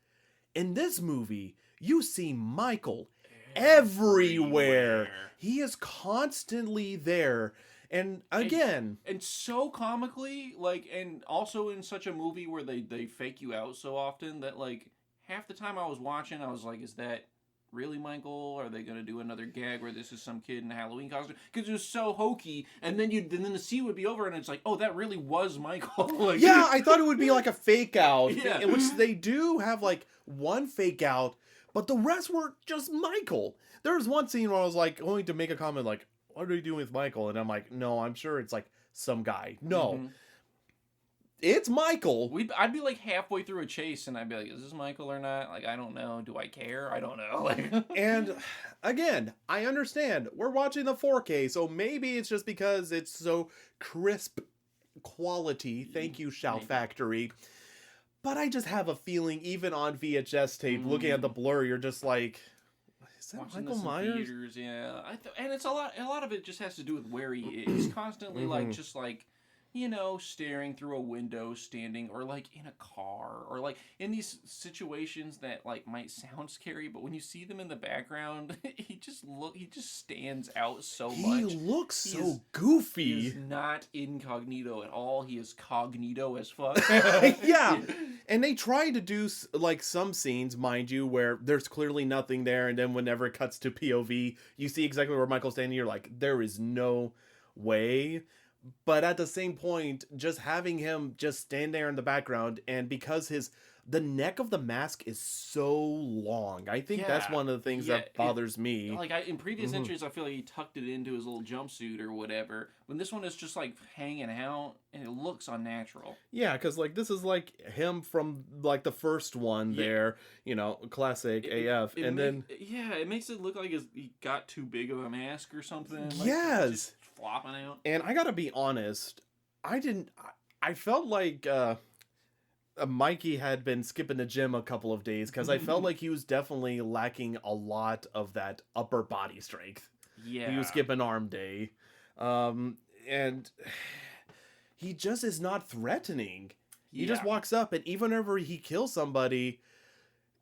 In this movie, you see Michael everywhere. He is constantly there. And again, and so comically, like, and also in such a movie where they fake you out so often that, like, half the time I was watching, I was like, is that really Michael? Are they gonna do another gag where this is some kid in a Halloween costume? Because it was so hokey, and then then the scene would be over, and it's like, oh, that really was Michael. Like, yeah, I thought it would be like a fake out, Yeah. in which they do have like one fake out, but the rest were just Michael. There was one scene where I was like going to make a comment like, what are you doing with Michael? And I'm like, no, I'm sure it's like some guy. No, it's Michael. I'd be like halfway through a chase, and I'd be like, is this Michael or not? Like, I don't know. Do I care? I don't know. Like, And again, I understand we're watching the 4K, so maybe it's just because it's so crisp quality. Thank you, Shout Factory. But I just have a feeling, even on VHS tape, looking at the blur, you're just like, is that watching Michael this in Myers? theaters, yeah. And it's a lot of it just has to do with where he is. Constantly, like, just like, staring through a window, standing, or like in a car, or like in these situations that like might sound scary, but when you see them in the background, he just stands out so much. He looks so goofy. He is not incognito at all. He is cognito as fuck. Yeah. And they try to do like some scenes, mind you, where there's clearly nothing there, and then whenever it cuts to POV, you see exactly where Michael's standing. You're like, there is no way. But at the same point, just having him just stand there in the background, and because the neck of the mask is so long, I think that's one of the things that bothers me. Like in previous entries, I feel like he tucked it into his little jumpsuit or whatever. When this one is just like hanging out, and it looks unnatural. Yeah, because like this is like him from like the first one there, classic AF, it makes it look like he got too big of a mask or something. Like, yes. just flopping out. And I gotta be honest, I felt like Mikey had been skipping the gym a couple of days, because I felt like he was definitely lacking a lot of that upper body strength. Yeah. He was skipping arm day. And he just is not threatening. He just walks up, and even whenever he kills somebody,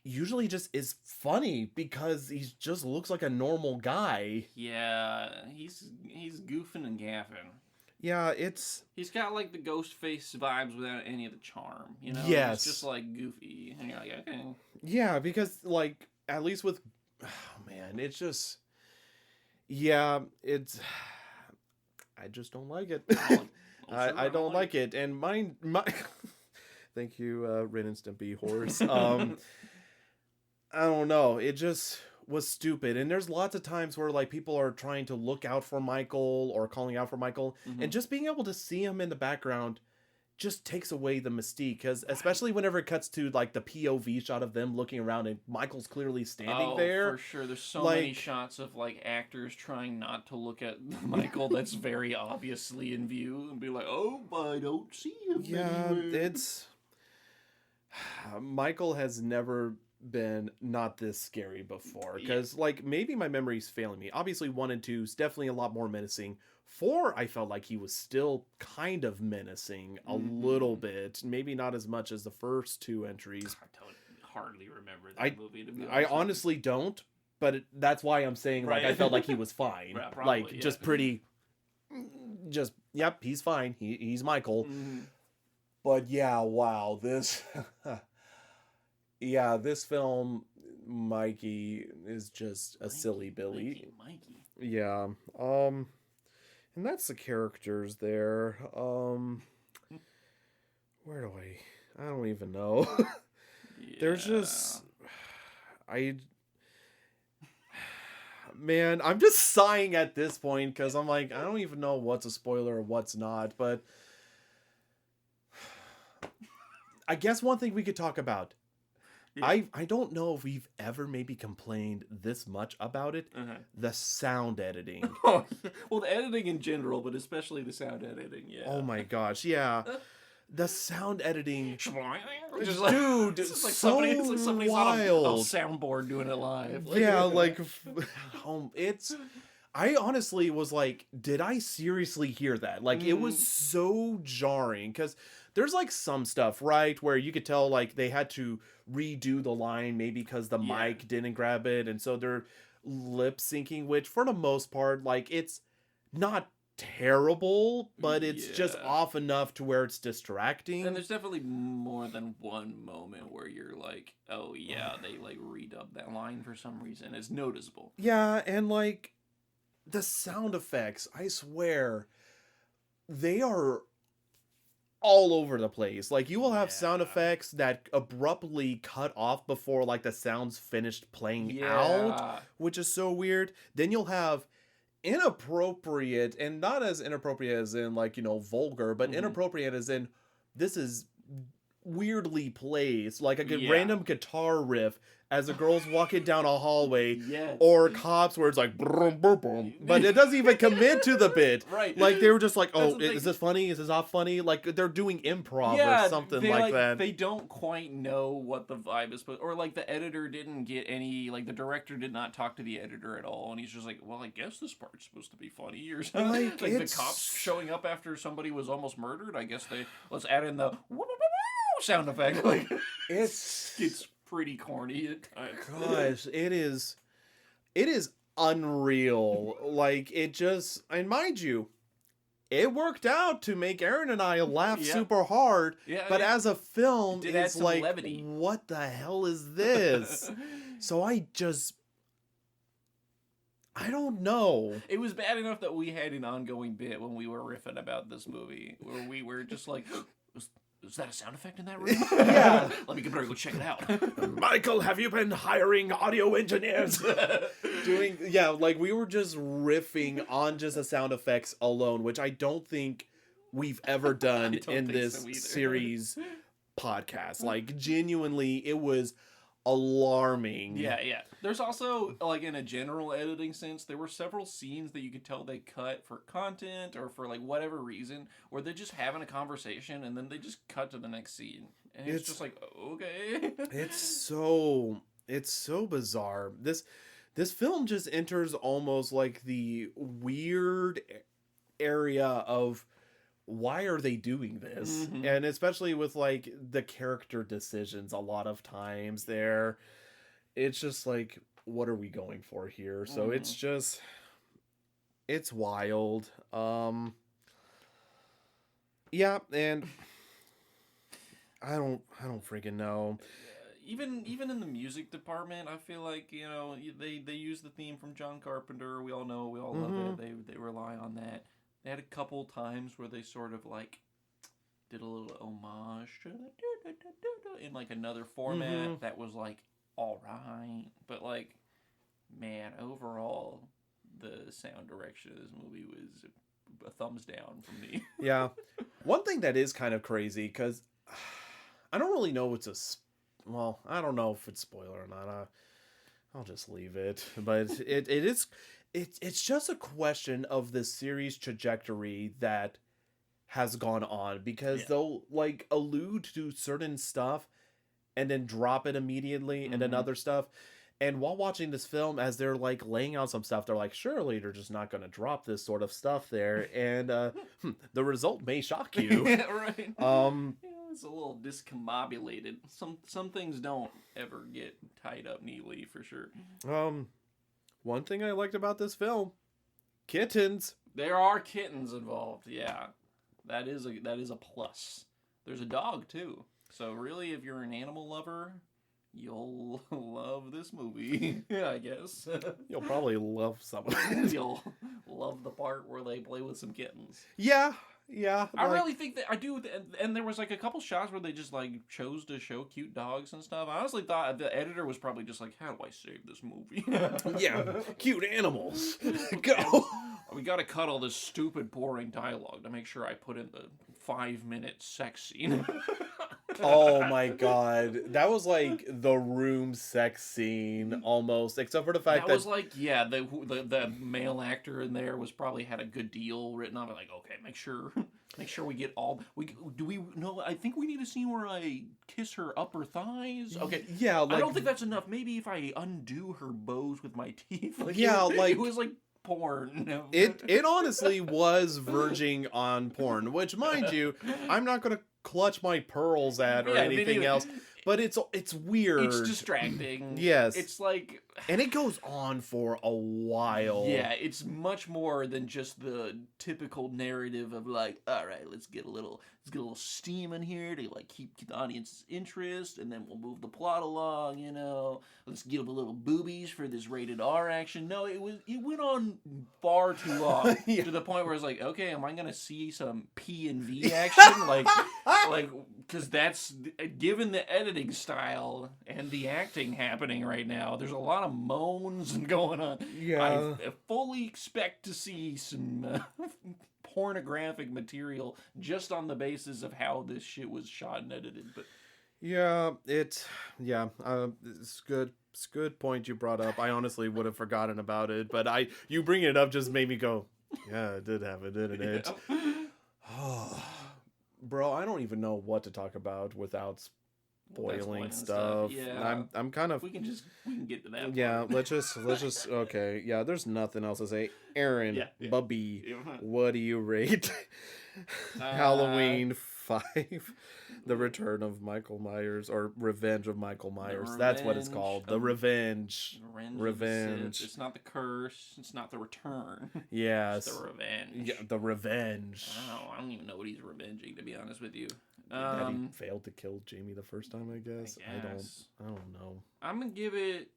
usually just is funny because he just looks like a normal guy. Yeah, he's goofing and gaffing. Yeah, he's got like the ghost face vibes without any of the charm, Yes. He's just like goofy, and you're like, okay. Yeah, because like at least with, it's just, I just don't like it. I don't like it, and my thank you, Ren and Stimpy horse. I don't know. It just was stupid. And there's lots of times where like people are trying to look out for Michael or calling out for Michael, and just being able to see him in the background just takes away the mystique, because especially whenever it cuts to like the POV shot of them looking around and Michael's clearly standing there. For sure. There's so many shots of like actors trying not to look at Michael that's very obviously in view and be like, oh, I don't see him anywhere. It's Michael has never been not this scary before, because like maybe my memory's failing me. Obviously 1 and 2 is definitely a lot more menacing. 4, I felt like he was still kind of menacing a little bit, maybe not as much as the first 2 entries. I don't hardly remember that movie, to be honest. I honestly don't, but that's why I'm saying like I felt like he was fine. Probably, just pretty, yep, he's fine. He's Michael. But yeah, wow, this yeah, this film, Mikey, is just a silly Billy. Mikey. Yeah. And that's the characters there. Where do I don't even know. There's just man, I'm just sighing at this point, because I'm like, I don't even know what's a spoiler or what's not, but I guess one thing we could talk about. Yeah. I don't know if we've ever maybe complained this much about it. Uh-huh. The sound editing. Oh, well, the editing in general, but especially the sound editing. Yeah. Oh my gosh, yeah. The sound editing, Just like, dude, it's like so somebody, it's like somebody's wild. on a soundboard doing it live. Yeah, like, it's. I honestly was like, did I seriously hear that? Like, it was so jarring because there's like some stuff, right, where you could tell like they had to redo the line maybe because the mic didn't grab it, and so they're lip syncing, which for the most part, like, it's not terrible, but it's just off enough to where it's distracting. And there's definitely more than one moment where you're like, oh yeah, they like redubbed that line for some reason. It's noticeable. Yeah, and like the sound effects, I swear, they are all over the place. Like, you will have sound effects that abruptly cut off before like the sound's finished playing out, which is so weird. Then you'll have inappropriate, and not as inappropriate as in like, you know, vulgar, but inappropriate as in this is weirdly placed, like a random guitar riff as a girl's walking down a hallway, or cops where it's like boom, boom, boom, but it doesn't even commit to the bit. Right. Like, they were just like, oh, is this funny? Is this not funny? Like, they're doing improv or something like that. They don't quite know what the vibe is, or like the editor didn't get any, like the director did not talk to the editor at all, and he's just like, well, I guess this part's supposed to be funny or something. Like the cops showing up after somebody was almost murdered. I guess let's add in the sound effect. Like, it's pretty corny at times. Gosh, it is unreal. Like, it just, and mind you, it worked out to make Aaron and I laugh super hard. Yeah, but as a film, it's like, levity. What the hell is this? So I don't know. It was bad enough that we had an ongoing bit when we were riffing about this movie, where we were just like, is that a sound effect in that room? Yeah. Let me go check it out. Michael, have you been hiring audio engineers? Like, we were just riffing on just the sound effects alone, which I don't think we've ever done in this series podcast. Like, genuinely, it was alarming. Yeah. There's also, like, in a general editing sense, there were several scenes that you could tell they cut for content or for, like, whatever reason, where they're just having a conversation and then they just cut to the next scene. And it's just like, okay. It's so bizarre. This film just enters almost like the weird area of, why are they doing this? And especially with like the character decisions, a lot of times there, it's just like, what are we going for here? So it's wild. Yeah, and I don't freaking know. Even in the music department, I feel like, you know, they use the theme from John Carpenter. We all love it. They rely on that. They had a couple times where they sort of like did a little homage to in like another format that was like all right, but like, man, overall the sound direction of this movie was a thumbs down from me. Yeah, one thing that is kind of crazy, because I don't really know I don't know if it's spoiler or not. I'll just leave it, but it's just a question of the series trajectory that has gone on, because they'll like allude to certain stuff and then drop it immediately and then other stuff. And while watching this film, as they're like laying out some stuff, they're like, surely they're just not going to drop this sort of stuff there. And the result may shock you. Yeah, right. It's a little discombobulated. Some things don't ever get tied up neatly, for sure. One thing I liked about this film, kittens. There are kittens involved. Yeah, that is a plus. There's a dog too. So really, if you're an animal lover, you'll love this movie. I guess You'll probably love some of it. You'll love the part where they play with some kittens. Yeah. I really think that I do, and there was like a couple shots where they just like chose to show cute dogs and stuff. I honestly thought the editor was probably just like, how do I save this movie? Yeah, cute animals. Go. We gotta cut all this stupid, boring dialogue to make sure I put in the 5-minute sex scene. Oh my god. That was like the room sex scene almost, except for the fact That was like, yeah, the male actor in there was probably had a good deal written on it. Like, okay, make sure we get all I think we need a scene where I kiss her upper thighs. Okay, yeah, like, I don't think that's enough. Maybe if I undo her bows with my teeth. Like, yeah, like it was like porn. it honestly was verging on porn, which, mind you, I'm not gonna clutch my pearls at or Yeah, anything else, but it's weird. It's distracting. Yes. It's like, and it goes on for a while. yeah, it's much more than just the typical narrative of like, all right, let's get a little steam in here to like keep the audience's interest, and then we'll move the plot along. Let's give a little boobies for this rated R action. No, it went on far too long Yeah. to the point where it's like, okay, am I gonna see some P&V action? like, because that's given the editing style and the acting happening right now. There's a lot of moans and going on. Yeah. I fully expect to see some pornographic material just on the basis of how this shit was shot and edited. But it's good. It's a good point you brought up. I honestly would have forgotten about it, but you bringing it up just made me go, yeah, it did have it, didn't it? Bro, I don't even know what to talk about without spoiling stuff. Yeah, I'm kind of. we can get to that. Yeah, part. let's just okay. Yeah, there's nothing else to say. Aaron, Yeah. Bubby, what do you rate Halloween 5? The Return of Michael Myers, or Revenge of Michael Myers. That's what it's called. The Revenge. Revenge. It's not the curse. It's not the return. Yes. It's the revenge. Yeah, the revenge. I don't even know what he's revenging, to be honest with you. That he failed to kill Jamie the first time, I guess. I don't know. I'm gonna give it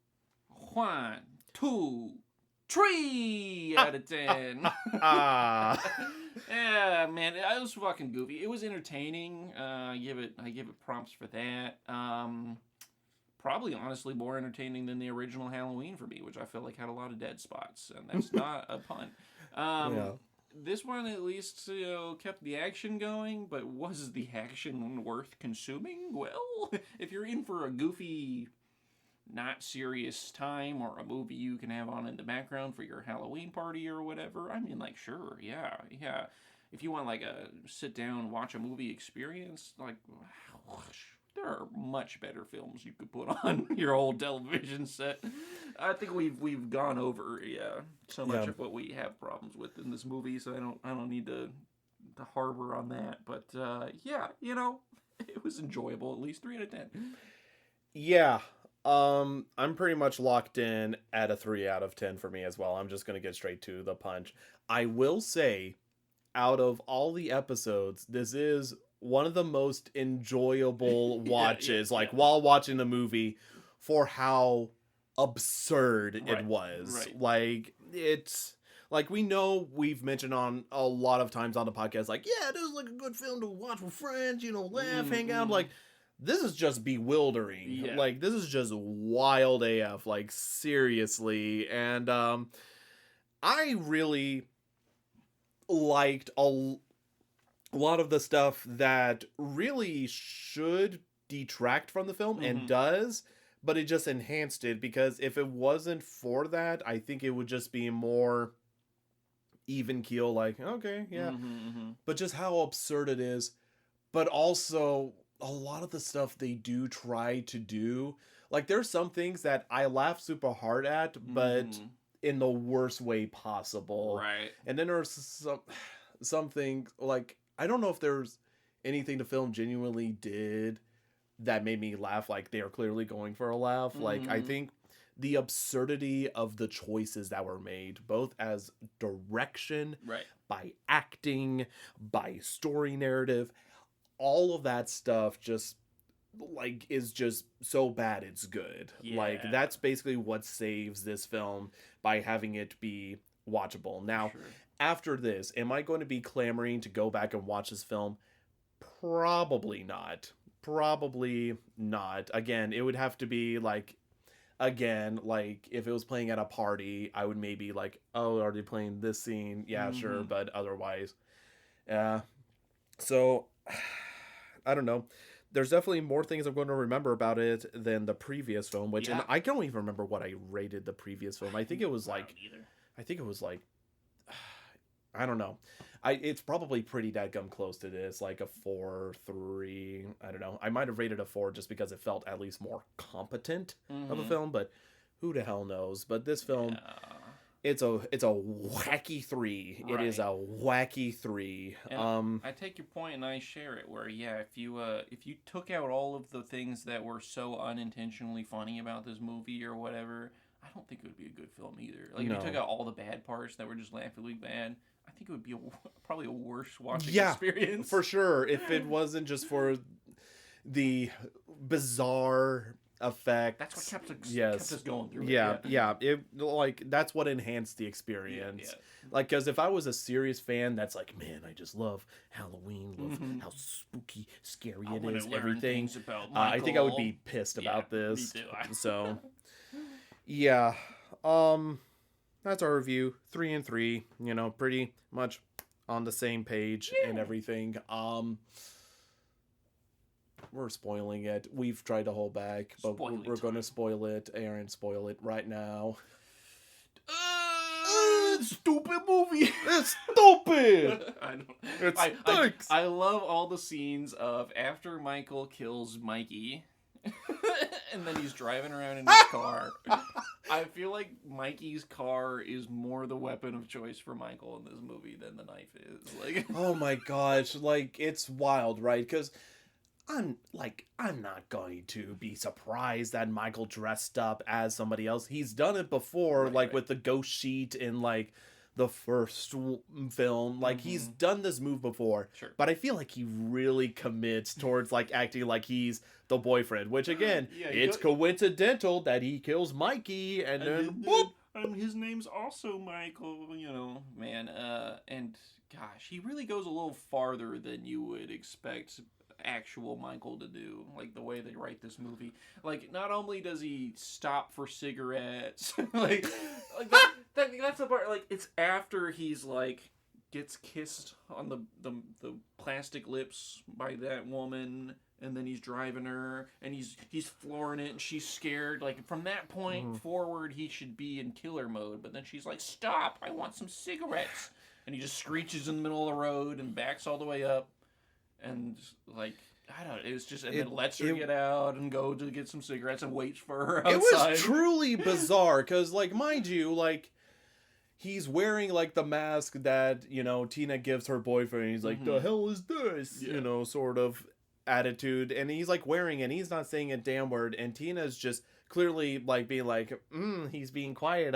1, 2, 3 out of 10. Yeah, man, it was fucking goofy. It was entertaining. I give it prompts for that. Probably, honestly, more entertaining than the original Halloween for me, which I feel like had a lot of dead spots, and that's not a pun. Yeah. This one at least kept the action going, but was the action worth consuming? Well, if you're in for a goofy, not serious time, or a movie you can have on in the background for your Halloween party or whatever, I mean, like, sure, yeah. If you want like a sit down, watch a movie experience, like, there are much better films you could put on your old television set. I think we've gone over so much of what we have problems with in this movie, so I don't need to harbor on that. But it was enjoyable. At least 3 out of 10. Yeah. I'm pretty much locked in at a 3 out of 10 for me as well. I'm just gonna get straight to the punch. I will say, out of all the episodes, this is one of the most enjoyable watches, while watching the movie, for how absurd it was. Right. Like, it's like, we know we've mentioned on a lot of times on the podcast, like, yeah, this is like a good film to watch with friends, laugh, hang out. Like, this is just bewildering. Yeah. Like, this is just wild AF, like, seriously. And I really liked a lot of the stuff that really should detract from the film and does, but it just enhanced it, because if it wasn't for that, I think it would just be more even keel, like, okay, yeah. But just how absurd it is, but also a lot of the stuff they do try to do, like, there's some things that I laugh super hard at, but in the worst way possible. Right. And then there's some things, like, I don't know if there's anything the film genuinely did that made me laugh, like they are clearly going for a laugh. Like, I think the absurdity of the choices that were made, both as direction, by acting, by story narrative, all of that stuff just, like, is just so bad it's good. Yeah. Like, that's basically what saves this film, by having it be watchable. Now, after this, am I going to be clamoring to go back and watch this film? Probably not. Again, it would have to be like, if it was playing at a party, I would maybe like, oh, are they playing this scene? Yeah, sure, but otherwise. So, I don't know. there's definitely more things I'm going to remember about it than the previous film, which, Yeah. and I don't even remember what I rated the previous film. I think it was I like, don't either. I think it was like, I don't know. It's probably pretty dadgum close to this, like a 4.3. I don't know. I might have rated a 4 just because it felt at least more competent of a film, but who the hell knows? But this film, it's a wacky 3. It is a wacky 3. And I take your point and I share it. Where if you took out all of the things that were so unintentionally funny about this movie or whatever, I don't think it would be a good film either. Like if you took out all the bad parts that were just laughably bad, I think it would be probably a worse watching experience. For sure. If it wasn't just for the bizarre effect. That's what kept us going through it. Yeah. It like that's what enhanced the experience. Yeah. Like, because if I was a serious fan, that's like, man, I just love Halloween, love how spooky, scary it is, everything. About I think I would be pissed about this. Me too. So, yeah. That's our review. 3 and 3. You know, pretty much on the same page and everything. We're spoiling it. We've tried to hold back, but we're going to spoil it. Aaron, spoil it right now. Stupid movie. It's stupid. I know. It stinks. I love all the scenes of after Michael kills Mikey, and then he's driving around in his car. I feel like Mikey's car is more the weapon of choice for Michael in this movie than the knife is. Like, oh my gosh, like it's wild, right? Because I'm not going to be surprised that Michael dressed up as somebody else. He's done it before, with the ghost sheet in like the first film. Like he's done this move before. Sure. But I feel like he really commits towards like acting like he's the boyfriend, which again, it's coincidental that he kills Mikey and then boop. And his name's also Michael, man. And gosh, he really goes a little farther than you would expect actual Michael to do, like the way they write this movie. Like, not only does he stop for cigarettes, that's the part. Like, it's after he's like gets kissed on the plastic lips by that woman, and then he's driving her, and he's flooring it, and she's scared. Like, from that point forward, he should be in killer mode. But then she's like, "Stop! I want some cigarettes," and he just screeches in the middle of the road and backs all the way up. And, like, I don't know, it's just, and then lets her get out and go to get some cigarettes and waits for her outside. It was truly bizarre, because, like, mind you, like, he's wearing, like, the mask that, Tina gives her boyfriend. He's like, the hell is this? Yeah. Sort of attitude. And he's, like, wearing it, and he's not saying a damn word. And Tina's just clearly, like, being like, he's being quiet,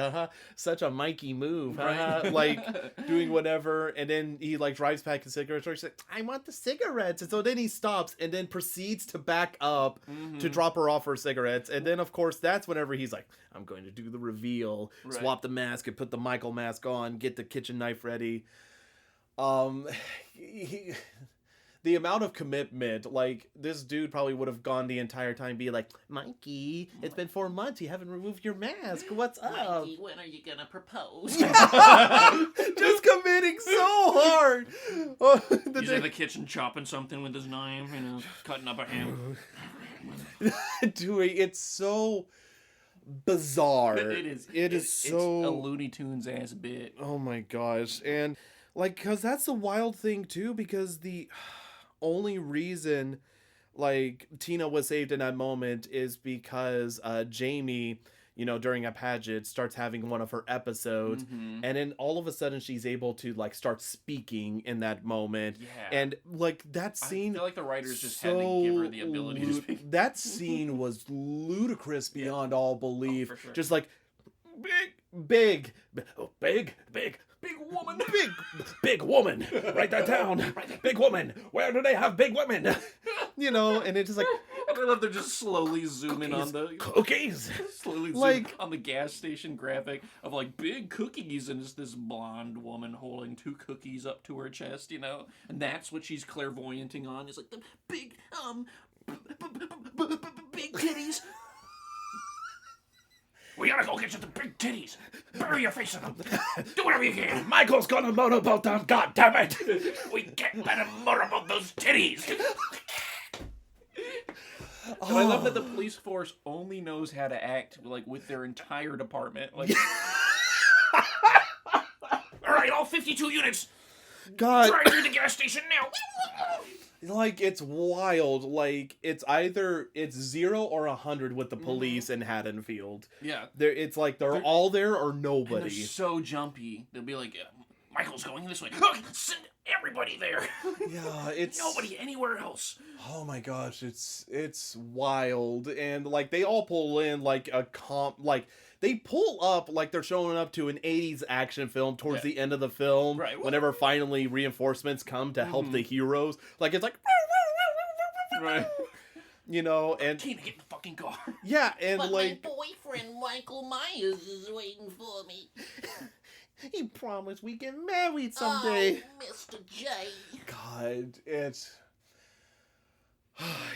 such a Mikey move, Right. like, doing whatever, and then he, like, drives back his cigarettes, or he's like, I want the cigarettes, and so then he stops, and then proceeds to back up to drop her off her cigarettes, and then, of course, that's whenever he's like, I'm going to do the reveal, swap the mask, and put the Michael mask on, get the kitchen knife ready. The amount of commitment, like, this dude probably would have gone the entire time being like, Mikey, it's been 4 months, you haven't removed your mask, what's up? Mikey, when are you gonna propose? Just committing so hard. He's in the kitchen chopping something with his knife, cutting up a ham. Dude, it's so bizarre. It is so... It's a Looney Tunes ass bit. Oh my gosh. And, like, because that's the wild thing, too, because the only reason, like, Tina was saved in that moment is because Jamie, during a pageant, starts having one of her episodes, and then all of a sudden she's able to, like, start speaking in that moment. Yeah. And, like, that scene... I feel like the writers just had to give her the ability to speak. That scene was ludicrous beyond all belief. Oh, for sure. Just, like, big woman. Big woman. Write that down. Big woman. Where do they have big women? And it's just like... I love they're just slowly zooming on the... Cookies. Slowly like, zooming on the gas station graphic of, like, big cookies, and it's this blonde woman holding 2 cookies up to her chest, And that's what she's clairvoyanting on, is, like, the big, big titties. We gotta go get you the big titties. Bury your face in them. Do whatever you can. Michael's gonna motorboat them. God damn it! We can't let him motorboat those titties. And I love that the police force only knows how to act like with their entire department. Like, all right, all 52 units, God, drive through the gas station now. like it's wild. Like it's either 0 or 100 with the police in Haddonfield. Yeah, It's like they're all there or and nobody. they're so jumpy. They'll be like, Michael's going this way. Look, send everybody there. Yeah, it's Nobody anywhere else. Oh my gosh, it's wild. And like they all pull in like they pull up like they're showing up to an 80s action film towards the end of the film. Right. Whenever finally reinforcements come to help the heroes. Like it's like Right. you know, and Tina, get in the fucking car. yeah, and But like my boyfriend Michael Myers is waiting for me. he promised we get married someday. Oh, Mr. J. God, it's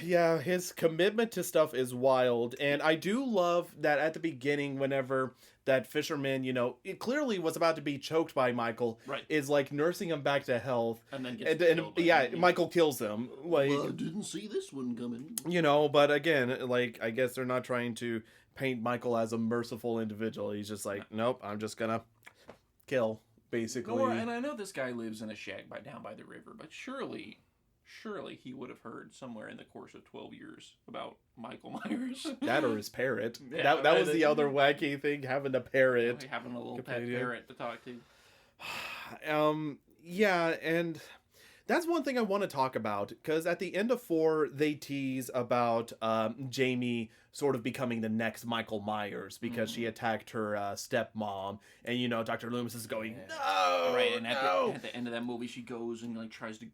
yeah, his commitment to stuff is wild. And I do love that at the beginning, whenever that fisherman, you know, it clearly was about to be choked by Michael, Right. is like nursing him back to health. And then gets And killed by yeah, him. Michael kills him. Like, Well, I didn't see this one coming. you know, but again, like, I guess they're not trying to paint Michael as a merciful individual. He's just like, nope, I'm just gonna kill, basically. Nor, and I know this guy lives in a shack down by the river, but surely he would have heard somewhere in the course of 12 years about Michael Myers. That or his parrot. Yeah, that was right. the other wacky thing, having a parrot. Like having a little pet Companion. parrot to talk to. Yeah, and that's one thing I want to talk about, because at the end of 4, they tease about Jamie sort of becoming the next Michael Myers because she attacked her stepmom, and you know Dr. Loomis is going, no, Right, and no. at the end of that movie, she goes and like tries to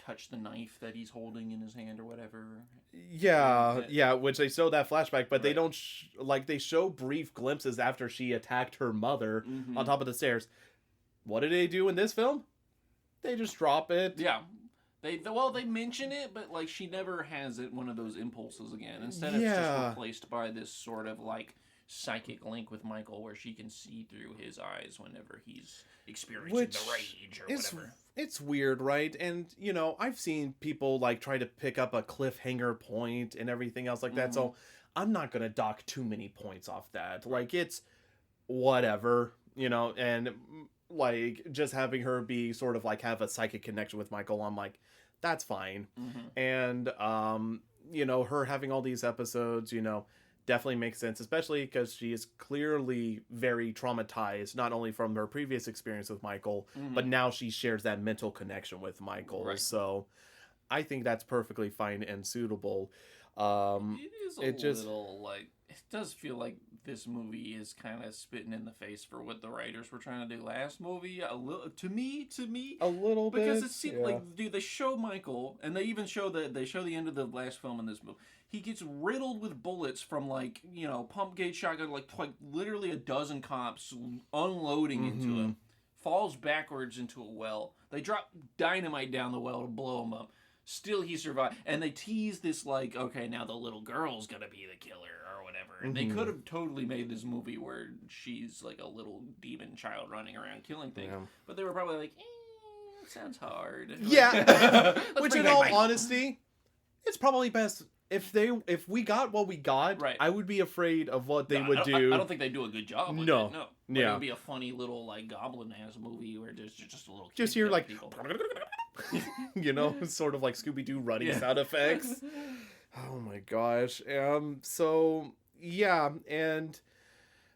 touch the knife that he's holding in his hand or whatever. Yeah, which they show that flashback, but they Right. don't they show brief glimpses after she attacked her mother on top of the stairs. What did they do in this film? They just drop it. Yeah. They mention it, but like she never has it one of those impulses again. Instead, it's Yeah. just replaced by this sort of like psychic link with Michael, where she can see through his eyes whenever he's experiencing the rage or whatever. It's weird, right? And you know, I've seen people like try to pick up a cliffhanger point and everything else like that. So I'm not gonna dock too many points off that. Like it's whatever, you know, and like just having her be sort of like have a psychic connection with Michael, I'm like, that's fine. And you know, her having all these episodes, you know, definitely makes sense, especially because she is clearly very traumatized, not only from her previous experience with Michael, but now she shares that mental connection with Michael. Right. So I think that's perfectly fine and suitable. It is a it just- little like it does feel like this movie is kind of spitting in the face for what the writers were trying to do last movie. A little to me, A little bit. because it seemed yeah. like, dude, they show Michael, and they even show the end of the last film in this movie. He gets riddled with bullets from like, you know, pump gauge shotgun, like literally a dozen cops unloading into him. Falls backwards into a well. They drop dynamite down the well to blow him up. Still he survived, and they tease this like, okay, now the little girl's gonna be the killer or whatever. And they could have totally made this movie where she's like a little demon child running around killing things, but they were probably like, that sounds hard. Yeah. Which bring in back all Michael. honesty, it's probably best if we got what we got. Right. I would be afraid of what they would I do. don't think they do a good job with No. it. No. But Yeah. it would be a funny little like goblin ass movie where there's just a little kid Just hear killing like people. you know, sort of like Scooby-Doo running Yeah. sound effects. Oh my gosh. So yeah, and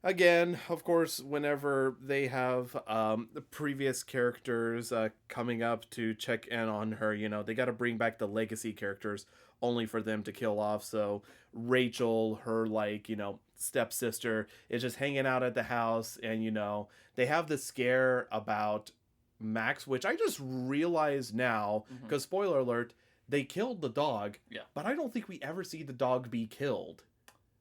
again, of course, whenever they have the previous characters coming up to check in on her, you know, they got to bring back the legacy characters only for them to kill off. So Rachel, her like, you know, stepsister, is just hanging out at the house, and you know, they have the scare about Max, which I just realized now, because spoiler alert, they killed the dog. Yeah. But I don't think we ever see the dog be killed.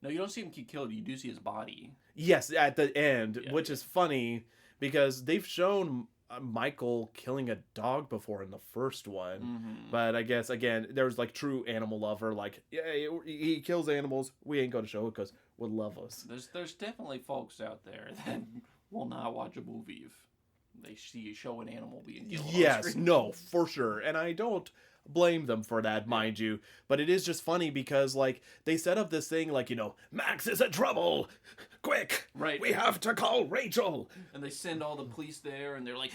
No, you don't see him get killed. You do see his body. Yes, at the end, Yeah. which is funny because they've shown Michael killing a dog before in the first one. But I guess, again, there's like true animal lover, like, yeah, he kills animals. We ain't going to show it because would love us. There's definitely folks out there that will not watch a movie if they show an animal being killed. on Yes, screen. no, for sure. And I don't blame them for that, mind you. But it is just funny because, like, they set up this thing like, Max is in trouble. Quick, Right. we have to call Rachel. And they send all the police there, and they're like,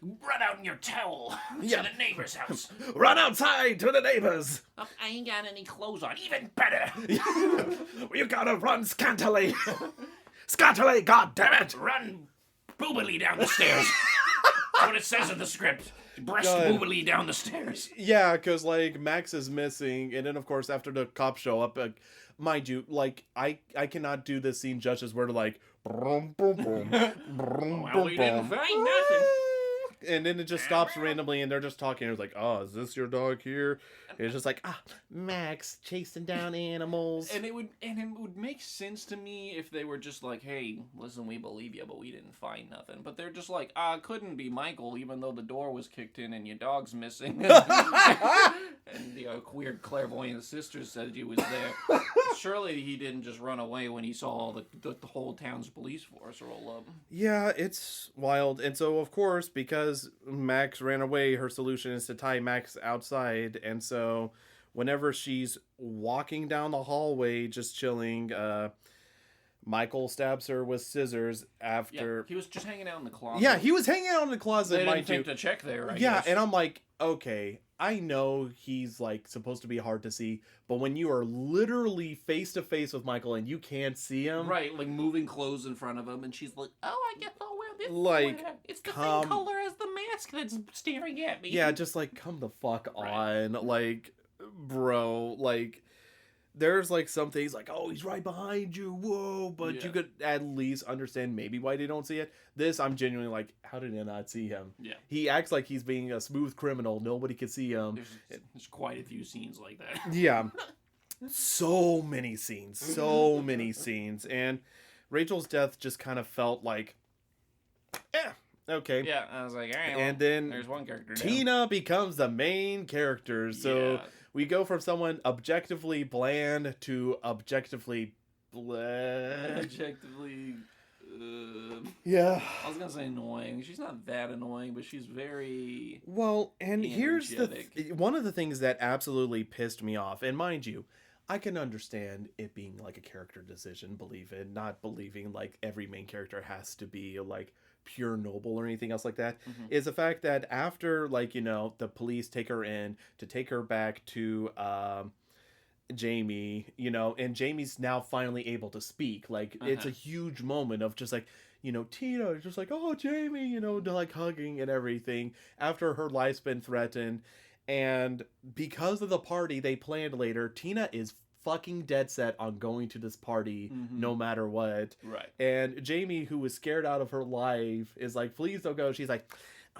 run out in your towel Yeah. to the neighbor's house. Run outside to the neighbors. Oh, I ain't got any clothes on. Even better. You gotta run scantily. Scantily, goddammit. Run boobily down the stairs. That's what it says in the script. Breast God. boobily down the stairs. Yeah, because, like, Max is missing, and then, of course, after the cops show up, mind you, like, I cannot do this scene justice where they're like, brum, boom, boom, brum, Well, boom, we didn't boom. find nothing. And then it just stops randomly, and they're just talking. It's like, oh, is this your dog here? And it's just like, Max chasing down animals. And it would make sense to me if they were just like, hey, listen, we believe you, but we didn't find nothing. But they're just like, couldn't be Michael, even though the door was kicked in and your dog's missing. And the weird clairvoyant sister said he was there. Surely he didn't just run away when he saw all the whole town's police force roll up. Yeah, it's wild. And so, of course, because Max ran away, her solution is to tie Max outside. And so, whenever she's walking down the hallway, just chilling, Michael stabs her with scissors after... Yeah, he was just hanging out in the closet. Yeah, he was hanging out in the closet, They didn't mind you. think to check there, I Yeah, guess. and I'm like, okay, I know he's, like, supposed to be hard to see, but when you are literally face to face with Michael and you can't see him... Right, like moving clothes in front of him, and she's like, Oh, I guess I'll wear this. Like, sweater. It's the come- same color as the mask that's staring at me. Yeah, just, like, come the fuck Right. on. Like, bro, like... There's, like, some things like, oh, he's right behind you, whoa, but Yeah. you could at least understand maybe why they don't see it. This, I'm genuinely like, how did I not see him? Yeah. He acts like he's being a smooth criminal. Nobody can see him. There's quite a few scenes like that. Yeah. So many scenes. So many scenes. And Rachel's death just kind of felt like, okay. Yeah, I was like, all right, well, And then there's one character now. Tina becomes the main character. So Yeah. we go from someone objectively bland to objectively bland. Objectively, Yeah. I was gonna say annoying. She's not that annoying, but she's very... Well, and here's the Energetic. one of the things that absolutely pissed me off. And mind you, I can understand it being like a character decision, believe it, not believing like every main character has to be like pure noble or anything else like that, is the fact that after, like, the police take her in to take her back to Jamie, and Jamie's now finally able to speak. Like, it's a huge moment of just like, Tina is just like, oh, Jamie, to like hugging and everything after her life's been threatened. And because of the party they planned later, Tina is fucking dead set on going to this party no matter what. Right. And Jamie, who was scared out of her life, is like, please don't go. She's like,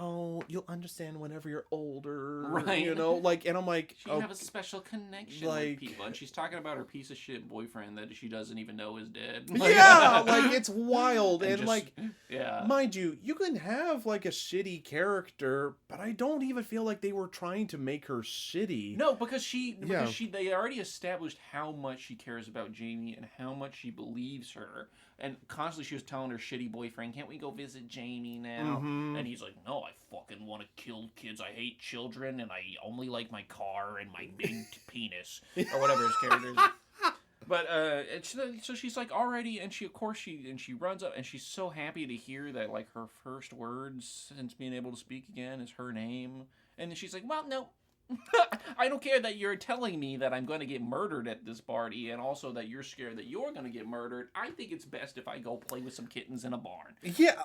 oh, you'll understand whenever you're older. Right. And I'm like, She oh, have a special connection like- with people. And she's talking about her piece of shit boyfriend that she doesn't even know is dead. yeah, like, it's wild. And just- like, yeah. mind you, you can have like a shitty character, but I don't even feel like they were trying to make her shitty. No, because Yeah. they already established how much she cares about Jamie and how much she believes her. And constantly she was telling her shitty boyfriend, can't we go visit Jamie now? Mhm. And he's like, no, I fucking want to kill kids. I hate children and I only like my car and my big penis. Or whatever his character is. But so she's like already, and she runs up, and she's so happy to hear that like her first words since being able to speak again is her name, and then she's like, well, no, I don't care that you're telling me that I'm going to get murdered at this party, and also that you're scared that you're going to get murdered. I think it's best if I go play with some kittens in a barn. Yeah,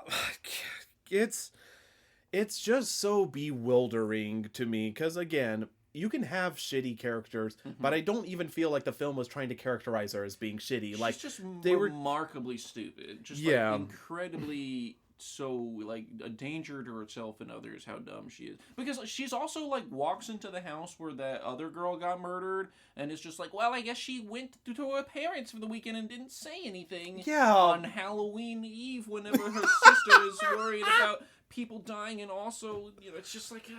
it's just so bewildering to me because, again, you can have shitty characters, but I don't even feel like the film was trying to characterize her as being shitty. She's Like, just they were remarkably stupid, just Yeah. like incredibly so like a danger to herself and others. How dumb she is, because she's also like walks into the house where that other girl got murdered, and it's just like, well, I guess she went to her parents for the weekend and didn't say anything. Yeah. On Halloween Eve, whenever her sister is worried about people dying, and also, it's just like,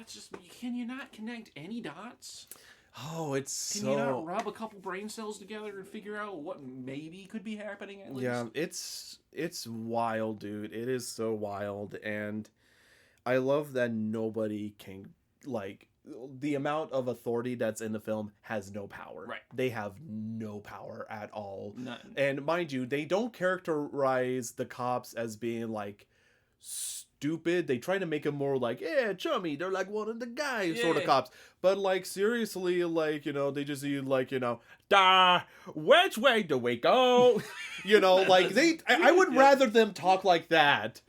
can you not connect any dots? Oh, it's Can so... you not rub a couple brain cells together and figure out what maybe could be happening at least? Yeah, it's wild, dude. It is so wild, and I love that nobody can, like, the amount of authority that's in the film has no power. Right. They have no power at all. None. And mind you, they don't characterize the cops as being like stupid. They try to make them more like, yeah, chummy. They're like one of the guys sort of cops. But like seriously, like, you know, they just see like, you know, which way do we go? You know, like I would rather them talk like that.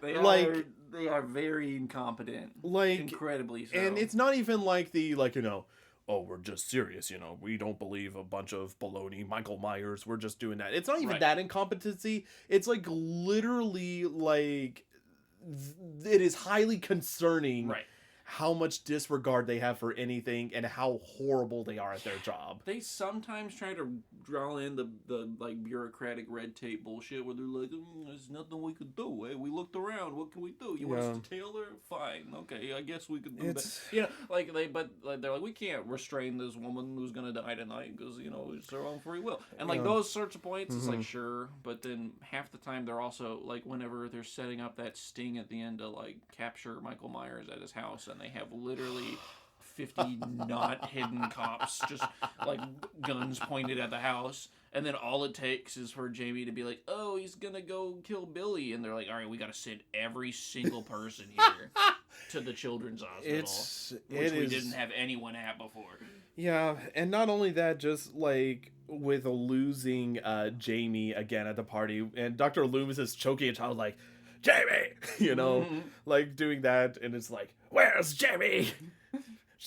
They are very incompetent. Like, incredibly so. And it's not even like the, like, you know, oh, we're just serious, you know, we don't believe a bunch of baloney Michael Myers, we're just doing that. It's not even that incompetency. It's like literally like it is highly concerning how much disregard they have for anything and how horrible they are at their job. They sometimes try to draw in the like bureaucratic red tape bullshit where they're like, there's nothing we could do. Hey, we looked around. What can we do? You want us to tail her? Fine. Okay, I guess we could do that. You know, they're like, we can't restrain this woman who's gonna die tonight because, you know, it's her own free will. And like those sorts of points, it's like, sure, but then half the time they're also like, whenever they're setting up that sting at the end to like capture Michael Myers at his house, and they have literally 50 not hidden cops just like guns pointed at the house, and then all it takes is for Jamie to be like, oh, he's gonna go kill Billy, and they're like, all right, we gotta send every single person here to the children's hospital, which we didn't have anyone at before. Yeah, and not only that, just like with losing Jamie again at the party, and Dr. Loomis is choking a child like, Jamie, you know, like doing that, and it's like, where's Jamie?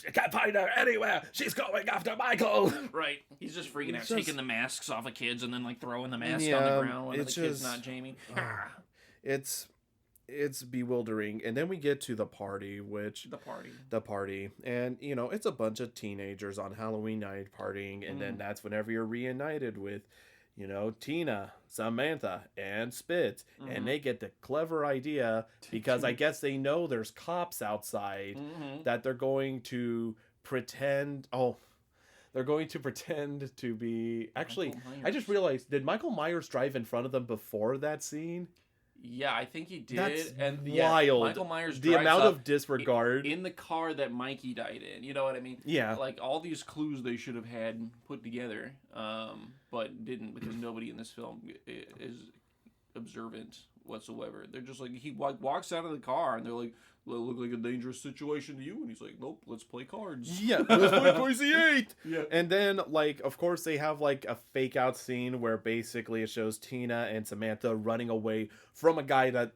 I can't find her anywhere. She's going after Michael. Right. He's just freaking out, taking the masks off of kids and then like throwing the mask on the ground when the kid's not Jamie. It's bewildering. And then we get to the party, the party. And, you know, it's a bunch of teenagers on Halloween night partying. And then that's whenever you're reunited with, you know, Tina, Samantha, and Spitz. And they get the clever idea, because I guess they know there's cops outside, that they're going to pretend... they're going to pretend to be... Actually, I just realized, did Michael Myers drive in front of them before that scene? Yeah, I think he did. That's and wild. Michael Myers the amount of disregard in the car that Mikey died in. You know what I mean? Yeah. Like all these clues they should have had put together, but didn't, because nobody in this film is observant whatsoever. They're just like, he walks out of the car and they're like, well, it look like a dangerous situation to you, and he's like, nope, let's play cards. Yeah, let's play Crazy 8. Yeah. And then, like, of course, they have like a fake out scene where basically it shows Tina and Samantha running away from a guy that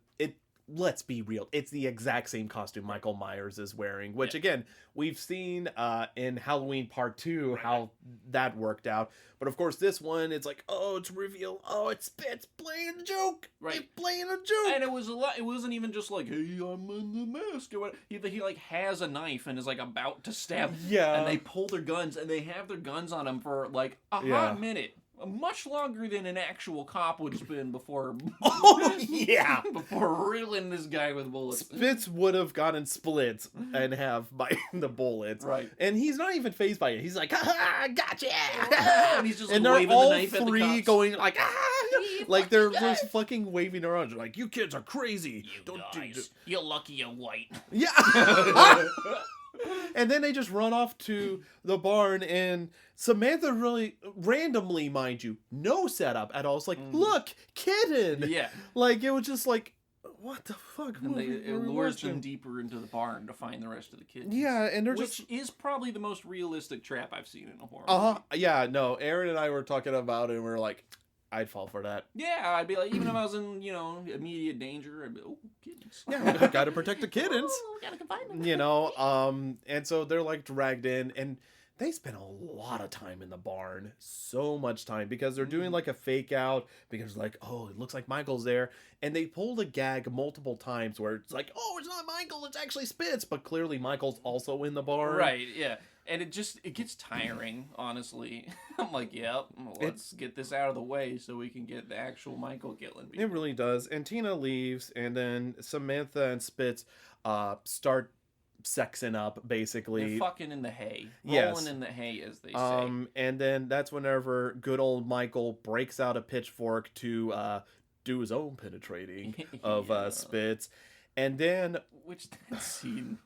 let's be real, it's the exact same costume Michael Myers is wearing, which again, we've seen in Halloween Part 2 how that worked out. But of course, this one, it's like, oh, it's revealed. Oh, it's Spitz playing a joke. Right. It's playing a joke. And it was a lot. It wasn't even just like, hey, I'm in the mask or what. He like has a knife and is like about to stab. Yeah. And they pull their guns, and they have their guns on him for like a hot minute. Much longer than an actual cop would spend before. Oh, yeah. Before riddling this guy with bullets. Spitz would have gotten split and have the bullets. Right. And he's not even fazed by it. He's like, ha, gotcha. And he's just like, and they're waving all the knife at the three cops. going like, like they're just fucking waving around. They're like, you kids are crazy. You guys, you're lucky you're white. Yeah. And then they just run off to the barn, and Samantha really randomly, mind you, no setup at all. It's like, look, kitten. Yeah. Like, it was just like, what the fuck? And it lures them deeper into the barn to find the rest of the kids. Yeah, and they're Which is probably the most realistic trap I've seen in a horror Uh-huh. movie. Yeah, no, Aaron and I were talking about it, and we were like, I'd fall for that. Yeah, I'd be like, even if I was in, you know, immediate danger, I'd be, oh, kittens. Yeah, gotta protect the kittens. Oh, gotta confine them. You know, and so they're like dragged in, and they spend a lot of time in the barn, so much time, because they're doing like a fake out, because like, oh, it looks like Michael's there, and they pulled a gag multiple times where it's like, oh, it's not Michael, it's actually Spitz, but clearly Michael's also in the barn. Right, yeah. And it gets tiring, honestly. I'm like, yep, let's get this out of the way so we can get the actual Michael killing people. It really does. And Tina leaves, and then Samantha and Spitz start sexing up, basically. They're fucking in the hay. Yes. Rolling in the hay, as they say. And then that's whenever good old Michael breaks out a pitchfork to do his own penetrating of Spitz. And then... Which, that scene...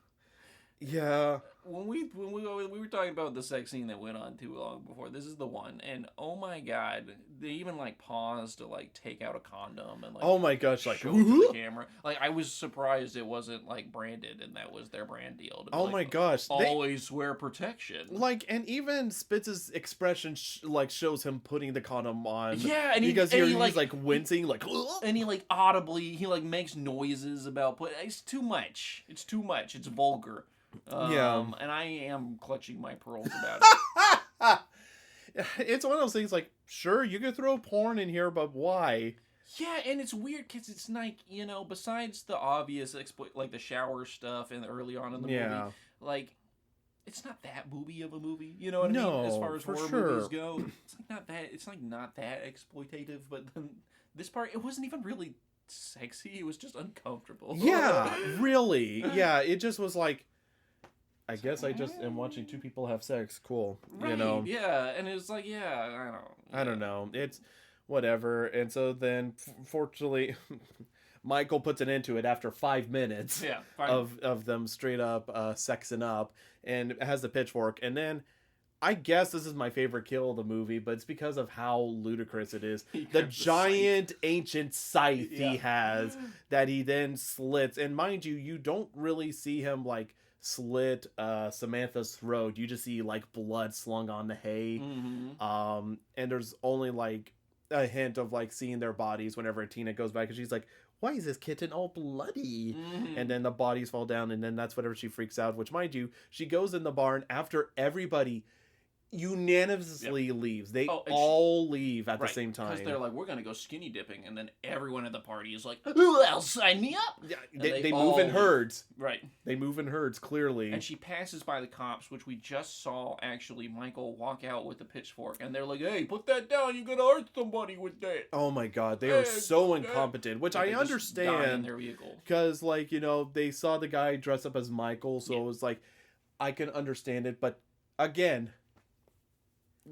Yeah. when we were talking about the sex scene that went on too long before, this is the one, and oh my god, they even like paused to like take out a condom and like oh my gosh, like show it to the camera. Like I was surprised it wasn't like branded and that was their brand deal. To be oh like, my gosh, always wear protection. Like, and even Spitz's expression like shows him putting the condom on. Yeah, and because he's he's like wincing, like, and he like audibly makes noises about it's too much. It's too much. It's vulgar. And I am clutching my pearls about it. It's one of those things like, sure, you could throw porn in here, but why? Yeah, and it's weird because it's like, besides the obvious like the shower stuff and early on in the movie, like, it's not that movie of a movie. You know what I mean? As far as horror movies go, it's not that exploitative. But then this part, it wasn't even really sexy. It was just uncomfortable. Yeah, really. Yeah, it just was like, I guess I just am watching two people have sex. Cool. Right, yeah. And it was like, I don't know. It's whatever. And so then, fortunately, Michael puts an end to it after 5 minutes of them straight up sexing up and has the pitchfork. And then, I guess this is my favorite kill of the movie, but it's because of how ludicrous it is. The giant ancient scythe he has that he then slits. And mind you, you don't really see him like slit Samantha's throat. You just see like blood slung on the hay. And there's only like a hint of like seeing their bodies whenever Tina goes back, and she's like, why is this kitten all bloody? And then the bodies fall down, and then that's whenever she freaks out, which mind you, she goes in the barn after everybody unanimously leaves. They all leave at the same time. Because they're like, we're going to go skinny dipping. And then everyone at the party is like, who else sign me up? Yeah, they move in herds. Right. They move in herds, clearly. And she passes by the cops, which we just saw, actually, Michael walk out with the pitchfork. And they're like, hey, put that down. You're going to hurt somebody with that. Oh my god. They are so incompetent, which I understand. In their vehicle. Because, like, they saw the guy dress up as Michael. So it was like, I can understand it. But, again...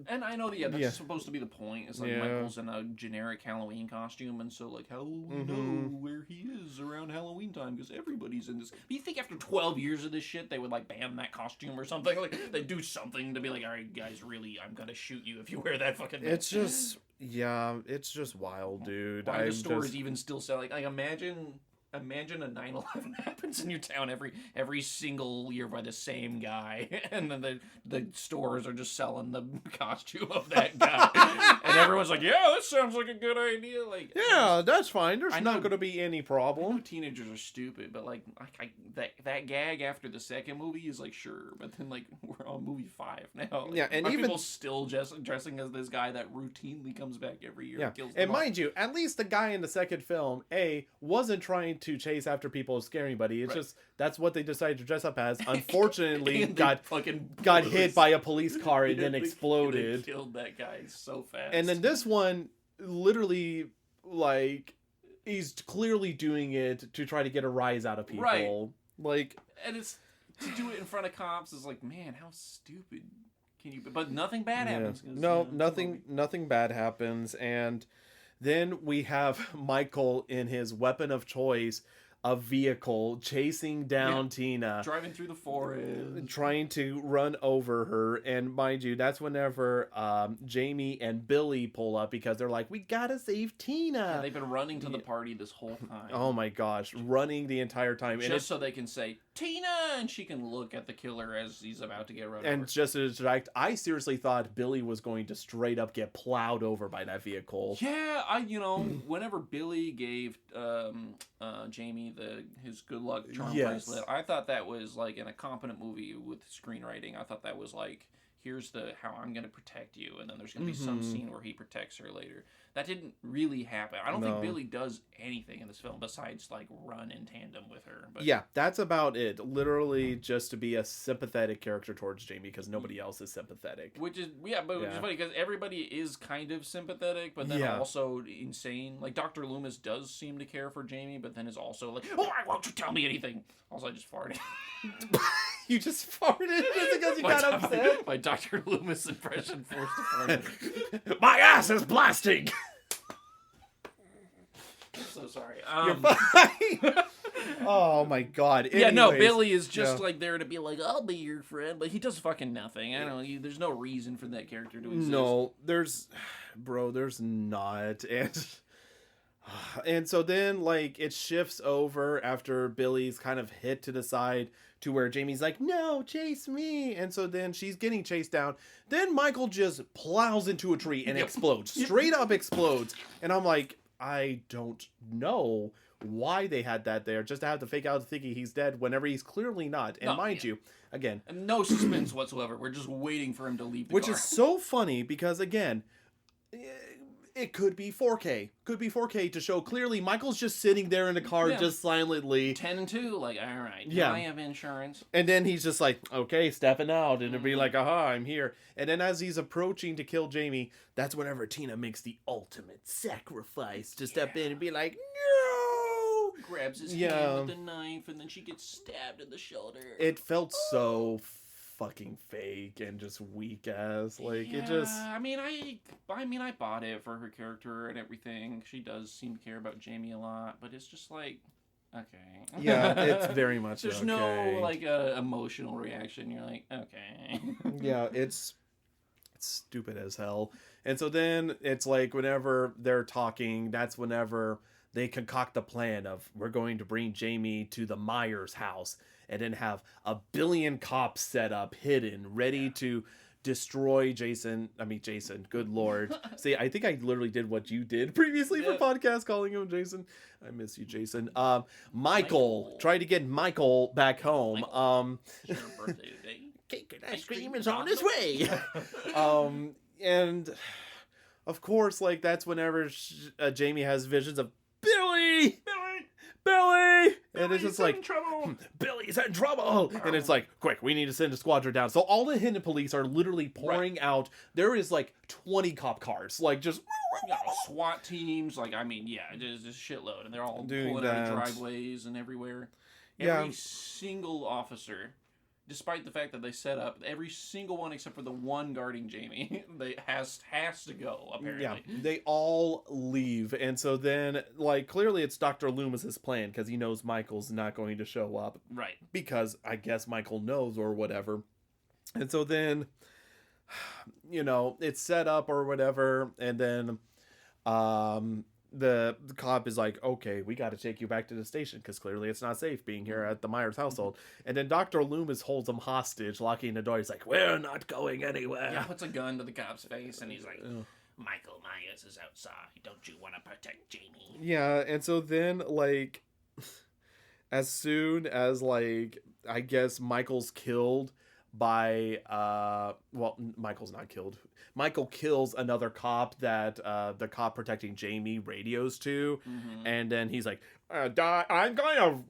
And I know that, that's supposed to be the point. It's like Michael's in a generic Halloween costume, and so, like, how will we know where he is around Halloween time? Because everybody's in this. But you think after 12 years of this shit, they would, like, ban that costume or something? Like, they do something to be like, all right, guys, really, I'm gonna shoot you if you wear that fucking mask. It's just, it's just wild, dude. Why the stores even still selling? Like, imagine a 9/11 happens in your town every single year by the same guy, and then the stores are just selling the costume of that guy, and everyone's like, yeah, that sounds like a good idea. Like, yeah, that's fine. There's not going to be any I problem. know teenagers are stupid, but like that gag after the second movie is like, sure, but then like we're on movie 5 now. Like, yeah, and even people still dressing as this guy that routinely comes back every year. Yeah, and kills and mind you, at least the guy in the second film wasn't trying to chase after people or scare anybody. It's just that's what they decided to dress up as. Unfortunately, got hit by a police car and then exploded. They killed that guy so fast. And then this one, literally, like, he's clearly doing it to try to get a rise out of people. Right. Like, and it's to do it in front of cops is like, man, how stupid can you? But nothing bad happens. No, nothing bad happens, and then we have Michael in his weapon of choice, a vehicle chasing down Tina, driving through the forest, trying to run over her. And mind you, that's whenever Jamie and Billy pull up because they're like, we gotta save Tina. Yeah, they've been running to the party this whole time. Oh my gosh, running the entire time. Just so they can say, Tina, and she can look at the killer as he's about to get run over. And just to distract, I seriously thought Billy was going to straight up get plowed over by that vehicle. Yeah, whenever Billy gave Jamie his good luck charm bracelet, I thought that was like in a competent movie with screenwriting. I thought that was like, here's how I'm gonna protect you, and then there's gonna be some scene where he protects her later. That didn't really happen. I don't think Billy does anything in this film besides like run in tandem with her. But yeah, that's about it. Literally just to be a sympathetic character towards Jamie because nobody else is sympathetic. Which is which is funny because everybody is kind of sympathetic, but then also insane. Like Dr. Loomis does seem to care for Jamie, but then is also like, oh, why won't you tell me anything? Also, I just farted. You just farted just because you got upset? My Dr. Loomis impression forced to fart. My ass is blasting! I'm so sorry. You're fine. Oh my god. Yeah, no, Anyways, Billy is just yeah. like there to be like, I'll be your friend, but he does fucking nothing. I don't know. There's no reason for that character to exist. No, there's not. And so then, like, it shifts over after Billy's kind of hit to the side to where Jamie's like, no, chase me. And so then she's getting chased down. Then Michael just plows into a tree and explodes. Straight up explodes. And I'm like, I don't know why they had that there, just to have to fake out thinking he's dead whenever he's clearly not. And mind you, again, and no suspense whatsoever. We're just waiting for him to leave the which car. is so funny because, again, it could be 4K. Could be 4K to show clearly Michael's just sitting there in the car just silently. 10 and 2, like, all right, I have insurance. And then he's just like, okay, stepping out. And it'll be like, aha, I'm here. And then as he's approaching to kill Jamie, that's whenever Tina makes the ultimate sacrifice to step in and be like, no! Grabs his hand with the knife, and then she gets stabbed in the shoulder. It felt so fucking fake and just weak ass. Like, it just... I mean, I bought it for her character and everything. She does seem to care about Jamie a lot, but it's just like, okay. Yeah, it's very much There's okay. no, like, emotional reaction. You're like, okay. Yeah, it's stupid as hell. And so then it's like whenever they're talking, that's whenever they concoct the plan of, we're going to bring Jamie to the Myers house and then have a billion cops set up, hidden, ready to destroy Jason, good lord. See, I think I literally did what you did previously for podcast, calling him Jason. I miss you, Jason. Michael. Try to get Michael back home. It's her birthday today. Cake and ice cream is on its way. And of course, like, that's whenever Jamie has visions of Billy, and it's just like, Billy's in trouble, and it's like, quick, we need to send a squadron down. So all the hidden police are literally pouring out. There is like 20 cop cars, like, just SWAT teams, like, I mean, there's a shitload, and they're all doing pulling out of that. driveways and everywhere. Yeah. Every single officer, despite the fact that they set up, every single one except for the one guarding Jamie, they has to go, apparently. Yeah, they all leave. And so then, like, clearly it's Dr. Loomis's plan, because he knows Michael's not going to show up. Right. Because I guess Michael knows or whatever. And so then, it's set up or whatever, and then the cop is like, okay, we got to take you back to the station because clearly it's not safe being here at the Myers household. And then Dr. Loomis holds him hostage, locking the door. He's like, we're not going anywhere. Yeah, puts a gun to the cop's face, and he's like, Michael Myers is outside. Don't you want to protect Jamie? Yeah, and so then, like, as soon as, like, I guess Michael's killed by, Michael's not killed. Michael kills another cop that the cop protecting Jamie radios to, and then he's like, I'm going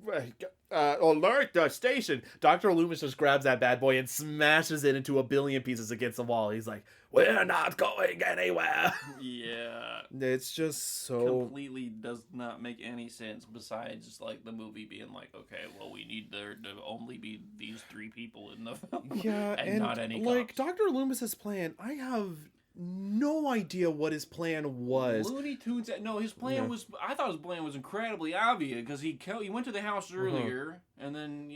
to alert the station. Dr. Loomis just grabs that bad boy and smashes it into a billion pieces against the wall. He's like, we're not going anywhere. Yeah. It's just so... completely does not make any sense besides, like, the movie being like, okay, well, we need there to only be these three people in the film. Yeah, and not any like, cops. Dr. Loomis's plan, I have no idea what his plan was. Looney Tunes. No, his plan was. I thought his plan was incredibly obvious because he went to the house earlier, and then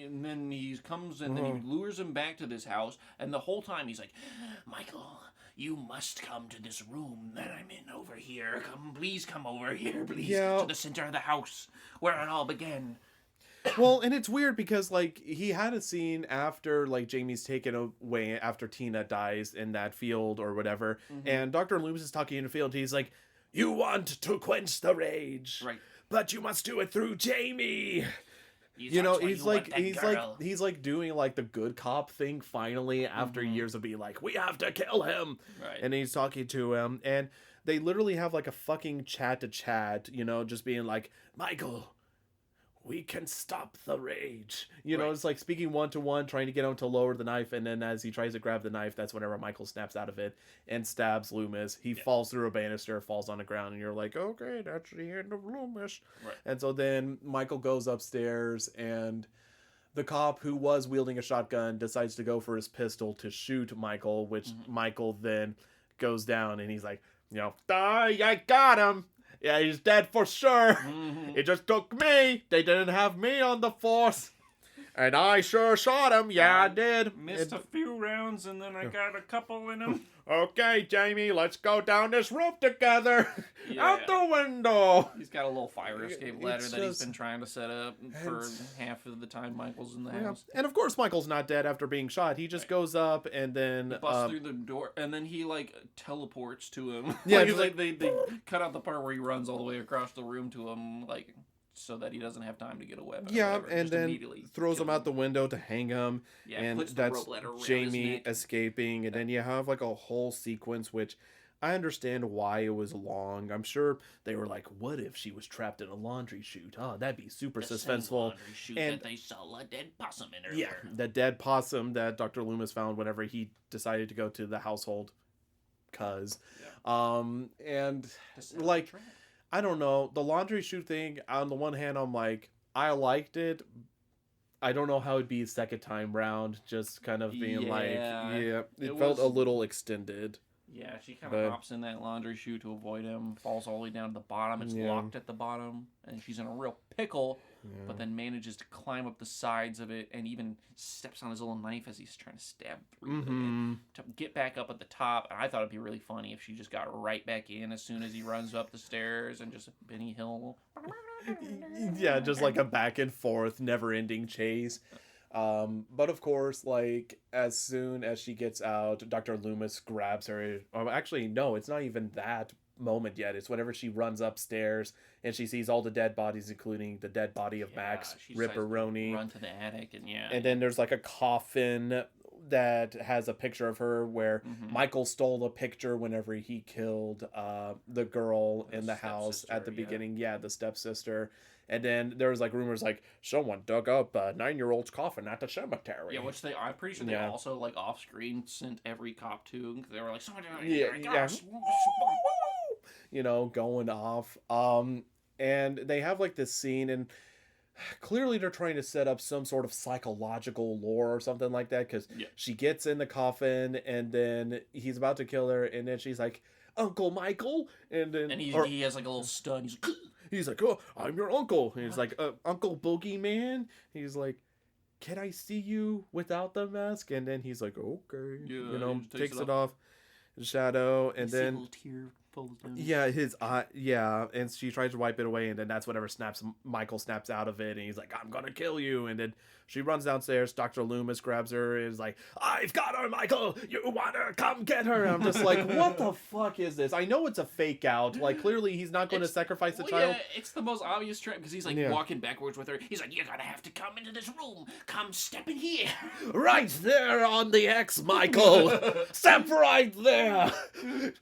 he comes and then he lures him back to this house, and the whole time he's like, Michael, you must come to this room that I'm in over here. Please come over here, please. Yeah. To the center of the house where it all began. Well, and it's weird because, like, he had a scene after, like, Jamie's taken away after Tina dies in that field or whatever, and Dr. Loomis is talking in the field. He's like, you want to quench the rage, right, but you must do it through Jamie. He's like doing, like, the good cop thing finally after years of being like, we have to kill him. Right. And he's talking to him, and they literally have, like, a fucking chat, just being like, Michael, we can stop the rage. It's like speaking one-to-one, trying to get him to lower the knife, and then as he tries to grab the knife, that's whenever Michael snaps out of it and stabs Loomis. He falls through a banister, falls on the ground, and you're like, okay, that's the end of Loomis. Right. And so then Michael goes upstairs, and the cop who was wielding a shotgun decides to go for his pistol to shoot Michael, which Michael then goes down, and he's like, I got him. Yeah, he's dead for sure. It just took me. They didn't have me on the force. And I sure shot him. Yeah, I did. Missed a few rounds, and then I got a couple in him. Okay, Jamie, let's go down this rope together. Out the window. He's got a little fire escape ladder It's that he's just- been trying to set up for half of the time Michael's in the house. And of course, Michael's not dead after being shot. He just goes up and then... He busts through the door, and then he, like, teleports to him. Yeah, like, they cut out the part where he runs all the way across the room to him, like... so that he doesn't have time to get a weapon. Yeah, or whatever. and Just then immediately throws kill him out the window to hang him. Yeah, and puts the that's rope ladder around his Jamie neck. escaping. And then you have like a whole sequence, which I understand why it was long. I'm sure they were like, what if she was trapped in a laundry chute? Oh, that'd be super The same suspenseful. laundry chute And that they saw a dead possum in yeah, earlier. the dead possum that Dr. Loomis found whenever he decided to go to the household. And like, I don't know, the laundry chute thing, on the one hand, I'm like, I liked it. I don't know how it'd be second time round, just kind of being it felt a was- little extended. Yeah, she kind But- of hops in that laundry chute to avoid him, falls all the way down to the bottom. It's Yeah. locked at the bottom, and she's in a real pickle, but then manages to climb up the sides of it and even steps on his little knife as he's trying to stab through it to get back up at the top. And I thought it'd be really funny if she just got right back in as soon as he runs up the stairs and just Benny Hill. Yeah, just like a back and forth, never ending chase. But of course, like, as soon as she gets out, Dr. Loomis grabs her. Actually, no, it's not even that moment yet. It's whenever she runs upstairs and she sees all the dead bodies, including the dead body of Max she decides to Ripperoni. Run to the attic and And then there's like a coffin that has a picture of her where Michael stole the picture whenever he killed the girl in the house at the stepsister, yeah. beginning. Yeah, the stepsister. And then there was like rumors like someone dug up a 9-year-old's coffin at the cemetery. Yeah, which I'm pretty sure they Yeah. also, like, off screen sent every cop to. 'Cause they were like, someone Yeah. You know, going off. And they have like this scene, and clearly they're trying to set up some sort of psychological lore or something like that, because she gets in the coffin and then he's about to kill her, and then she's like, Uncle Michael, and then And he has, like, a little stun. He's like, he's like, oh, I'm your uncle. And he's like, Uncle Boogeyman. He's like, can I see you without the mask? And then he's like, okay. Yeah, you know, he just takes it off. Shadow. And you see a then, little tear falls down. yeah, his eye, yeah. And she tries to wipe it away. And then that's whenever Michael snaps out of it. And he's like, I'm going to kill you. And then she runs downstairs. Dr. Loomis grabs her and is like, I've got her, Michael. You want her? Come get her. And I'm just like, what the fuck is this? I know it's a fake out. Like, clearly he's not going to sacrifice the child. Yeah, it's the most obvious trap because he's like walking backwards with her. He's like, you're gonna have to come into this room. Come step in here. Right there on the X, Michael. Step right there.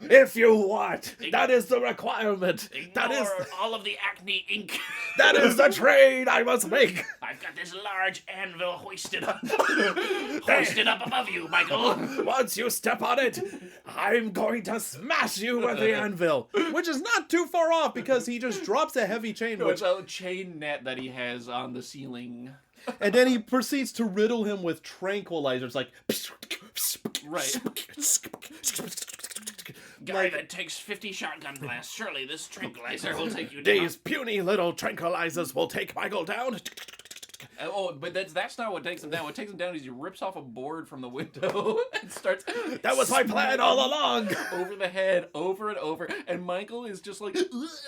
If you want. That is the requirement. That is Ignore all of the acne ink. that is the trade I must make. I've got this large anvil hoisted up. Hoisted up above you, Michael. Once you step on it, I'm going to smash you with the anvil. Which is not too far off because he just drops a heavy chain, It's a chain net that he has on the ceiling. and then he proceeds to riddle him with tranquilizers like Right. Guy that takes 50 shotgun blasts. Surely this tranquilizer will take you down. These puny little tranquilizers will take Michael down. Oh, but that's not what takes him down. What takes him down is he rips off a board from the window and starts. That was my plan all along. Over the head, over and over, and Michael is just like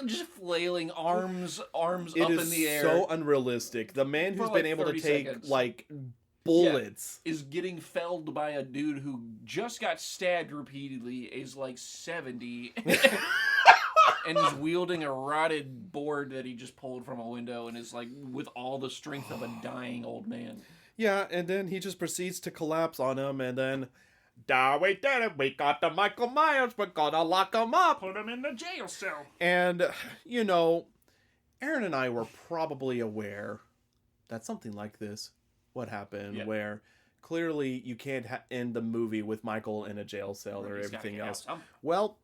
just flailing, arms It up is in the air. so unrealistic. The man who's For, been like, able to 30 take seconds. like bullets. Is getting felled by a dude who just got stabbed repeatedly, is like 70, and is wielding a rotted board that he just pulled from a window and is like with all the strength of a dying old man. Yeah, and then he just proceeds to collapse on him, and then, we did it. We got the Michael Myers. We're gonna lock him up. Put him in the jail cell. And, you know, Aaron and I were probably aware that something like this would happen, where clearly you can't end the movie with Michael in a jail cell or He's gotta everything get out else. somehow. Well,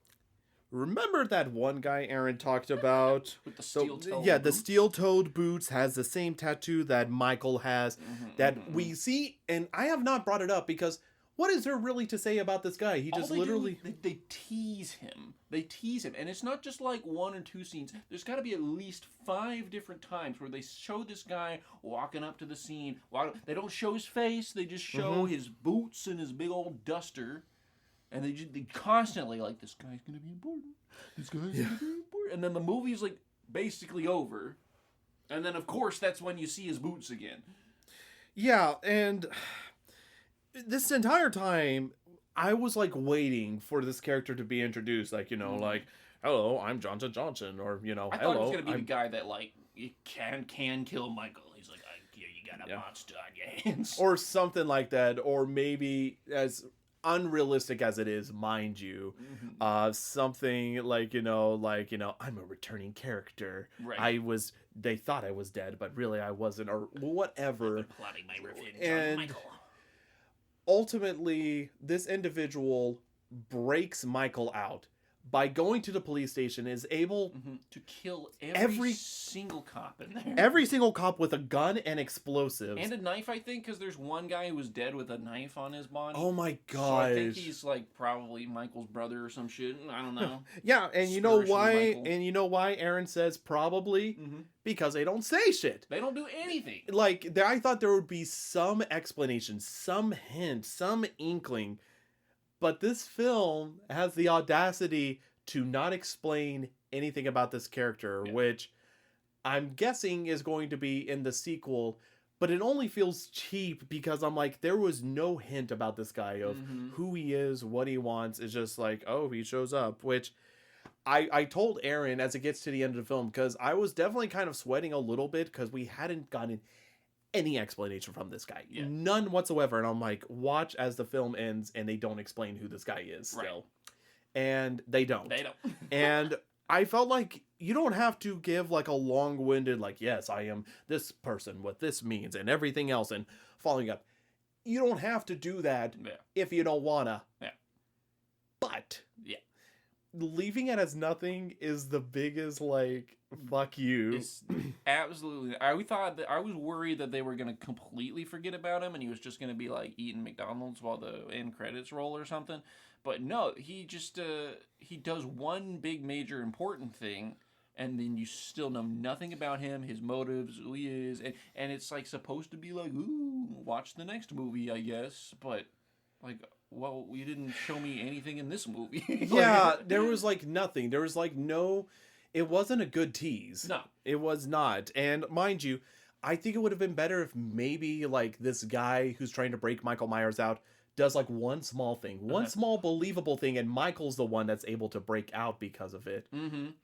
remember that one guy Aaron talked about? With the steel-toed the boots? steel-toed boots has the same tattoo that Michael has, Mm-hmm, that we see, and I have not brought it up because what is there really to say about this guy? He All just they do, literally... they tease him. They tease him. And it's not just like 1 or 2 scenes. There's got to be at least 5 different times where they show this guy walking up to the scene. They don't show his face. They just show his boots and his big old duster. And they constantly like, this guy's going to be important. This guy's going to be important. And then the movie's like basically over. And then, of course, that's when you see his boots again. Yeah, and this entire time, I was, like, waiting for this character to be introduced. Like, you know, like, hello, I'm Johnson Johnson, or, you know, I hello. thought it was going to be the guy that, like, you can kill Michael. He's like, you got a monster on your hands. Or something like that, or maybe, as unrealistic as it is, mind you, something like, I'm a returning character. Right. They thought I was dead, but really I wasn't, or whatever. I'm plotting my revenge And on Michael. ultimately, this individual breaks Michael out by going to the police station, is able to kill every single cop in there. every single cop with a gun and explosives. And a knife, I think, because there's one guy who was dead with a knife on his body. Oh my gosh. So I think he's like probably Michael's brother or some shit. I don't know. Yeah, and you know Spiritually why? Michael. And you know why Aaron says probably? Because they don't say shit. They don't do anything. Like, I thought there would be some explanation, some hint, some inkling. But this film has the audacity to not explain anything about this character, which I'm guessing is going to be in the sequel. But it only feels cheap because I'm like, there was no hint about this guy of who he is, what he wants. It's just like, oh, he shows up, which I told Aaron as it gets to the end of the film, because I was definitely kind of sweating a little bit because we hadn't gotten any explanation from this guy. Yeah. None whatsoever. And I'm like, watch as the film ends and they don't explain who this guy is still. Right. And they don't. They don't. And I felt like you don't have to give like a long-winded, like, yes, I am this person, what this means, and everything else, and following up. You don't have to do that if you don't wanna. Yeah. But leaving it as nothing is the biggest, like, fuck you. It's absolutely. I was worried that they were gonna completely forget about him and he was just gonna be like eating McDonald's while the end credits roll or something. But no, he just he does one big major important thing, and then you still know nothing about him, his motives, who he is, and it's like supposed to be like, ooh, watch the next movie, I guess. But like, well, you didn't show me anything in this movie. Yeah, there was like nothing. There was like no. It wasn't a good tease. No, it was not. And mind you, I think it would have been better if maybe like this guy who's trying to break Michael Myers out does like one small thing, one small believable thing, and Michael's the one that's able to break out because of it.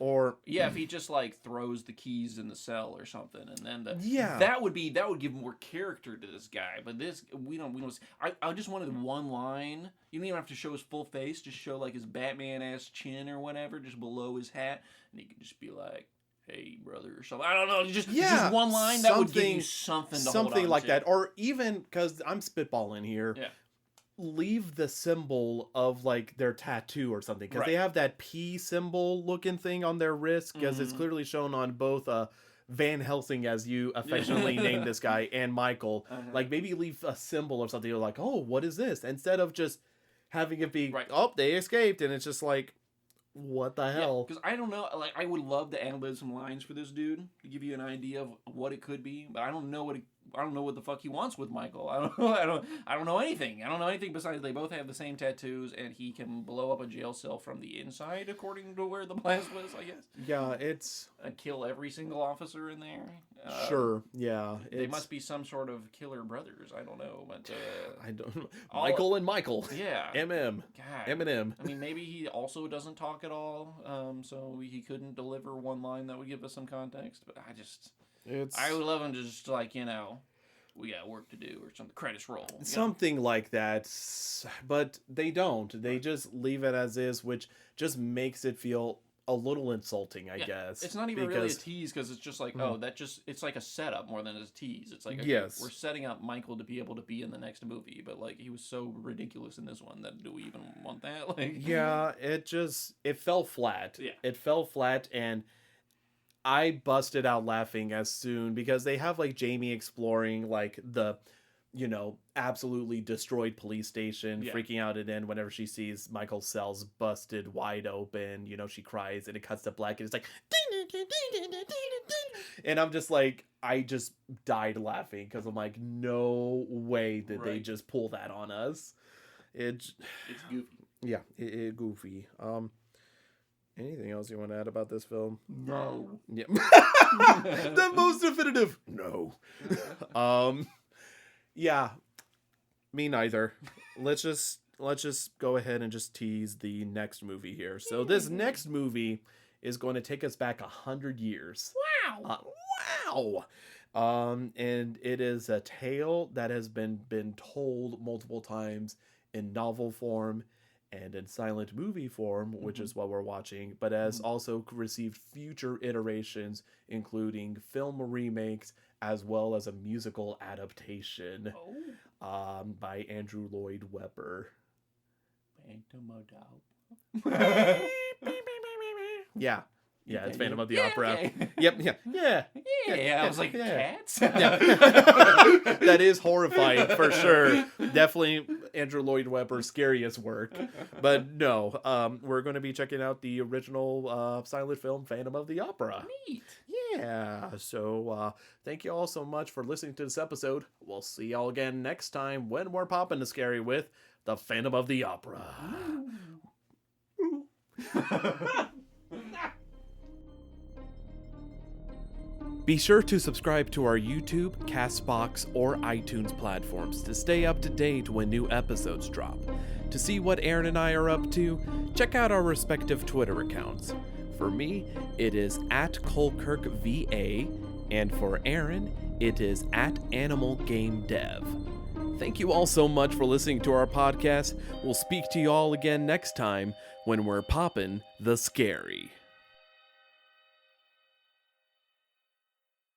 Or if he just like throws the keys in the cell or something, and then that would give more character to this guy. But this we don't. I just wanted one line. You don't even have to show his full face. Just show like his Batman ass chin or whatever, just below his hat, and he could just be like, "Hey, brother," or something. I don't know. Just one line that would give you something to hold on like to. that, or even because I'm spitballing here. Yeah. Leave the symbol of like their tattoo or something, because they have that P symbol looking thing on their wrist, because it's clearly shown on both Van Helsing, as you affectionately named this guy, and Michael. Like maybe leave a symbol or something. You're like, oh, what is this? Instead of just having it be, oh, they escaped, and it's just like, what the hell? Because I don't know. Like, I would love to ad-lib some lines for this dude to give you an idea of what it could be, but I don't know what the fuck he wants with Michael. I don't know anything. I don't know anything besides they both have the same tattoos and he can blow up a jail cell from the inside, according to where the blast was, I guess. Yeah, it's and kill every single officer in there. Sure. Yeah, they must be some sort of killer brothers. I don't know, but I don't know. Michael and Michael. Yeah. God. Eminem. I mean, maybe he also doesn't talk at all, so he couldn't deliver one line that would give us some context. But I would love him to just like, we got work to do or something. Credits roll. Something like that. But they don't. They just leave it as is, which just makes it feel a little insulting, I guess. It's not even really a tease, because it's just like, it's like a setup more than a tease. It's like, okay, we're setting up Michael to be able to be in the next movie, but like he was so ridiculous in this one that do we even want that? Like, yeah, it fell flat. Yeah. It fell flat, and I busted out laughing as soon, because they have like Jamie exploring like the absolutely destroyed police station, Yeah. freaking out and then whenever she sees Michael's cells busted wide open, she cries and it cuts to black and it's like, and I'm just like, I just died laughing because I'm like, no way did they Right. just pull that on us. It's goofy. Yeah, it goofy. Anything else you want to add about this film? No. Yeah. The most definitive no. Yeah, me neither. Let's just go ahead and just tease the next movie here. So this next movie is going to take us back 100 years. Wow. And it is a tale that has been told multiple times in novel form and in silent movie form, which is what we're watching, but has also received future iterations, including film remakes, as well as a musical adaptation by Andrew Lloyd Webber. Yeah. Yeah, it's Phantom of the Opera. Okay. Yep, yeah. Yeah, I was like, yeah. cats? Yeah. That is horrifying for sure. Definitely Andrew Lloyd Webber's scariest work. But no, we're going to be checking out the original silent film Phantom of the Opera. Neat. Yeah. So thank you all so much for listening to this episode. We'll see y'all again next time when we're Poppin the Scary with the Phantom of the Opera. Be sure to subscribe to our YouTube, Castbox, or iTunes platforms to stay up to date when new episodes drop. To see what Aaron and I are up to, check out our respective Twitter accounts. For me, it is @ColkirkVA, and for Aaron, it is @AnimalGameDev. Thank you all so much for listening to our podcast. We'll speak to you all again next time when we're Poppin the Scary.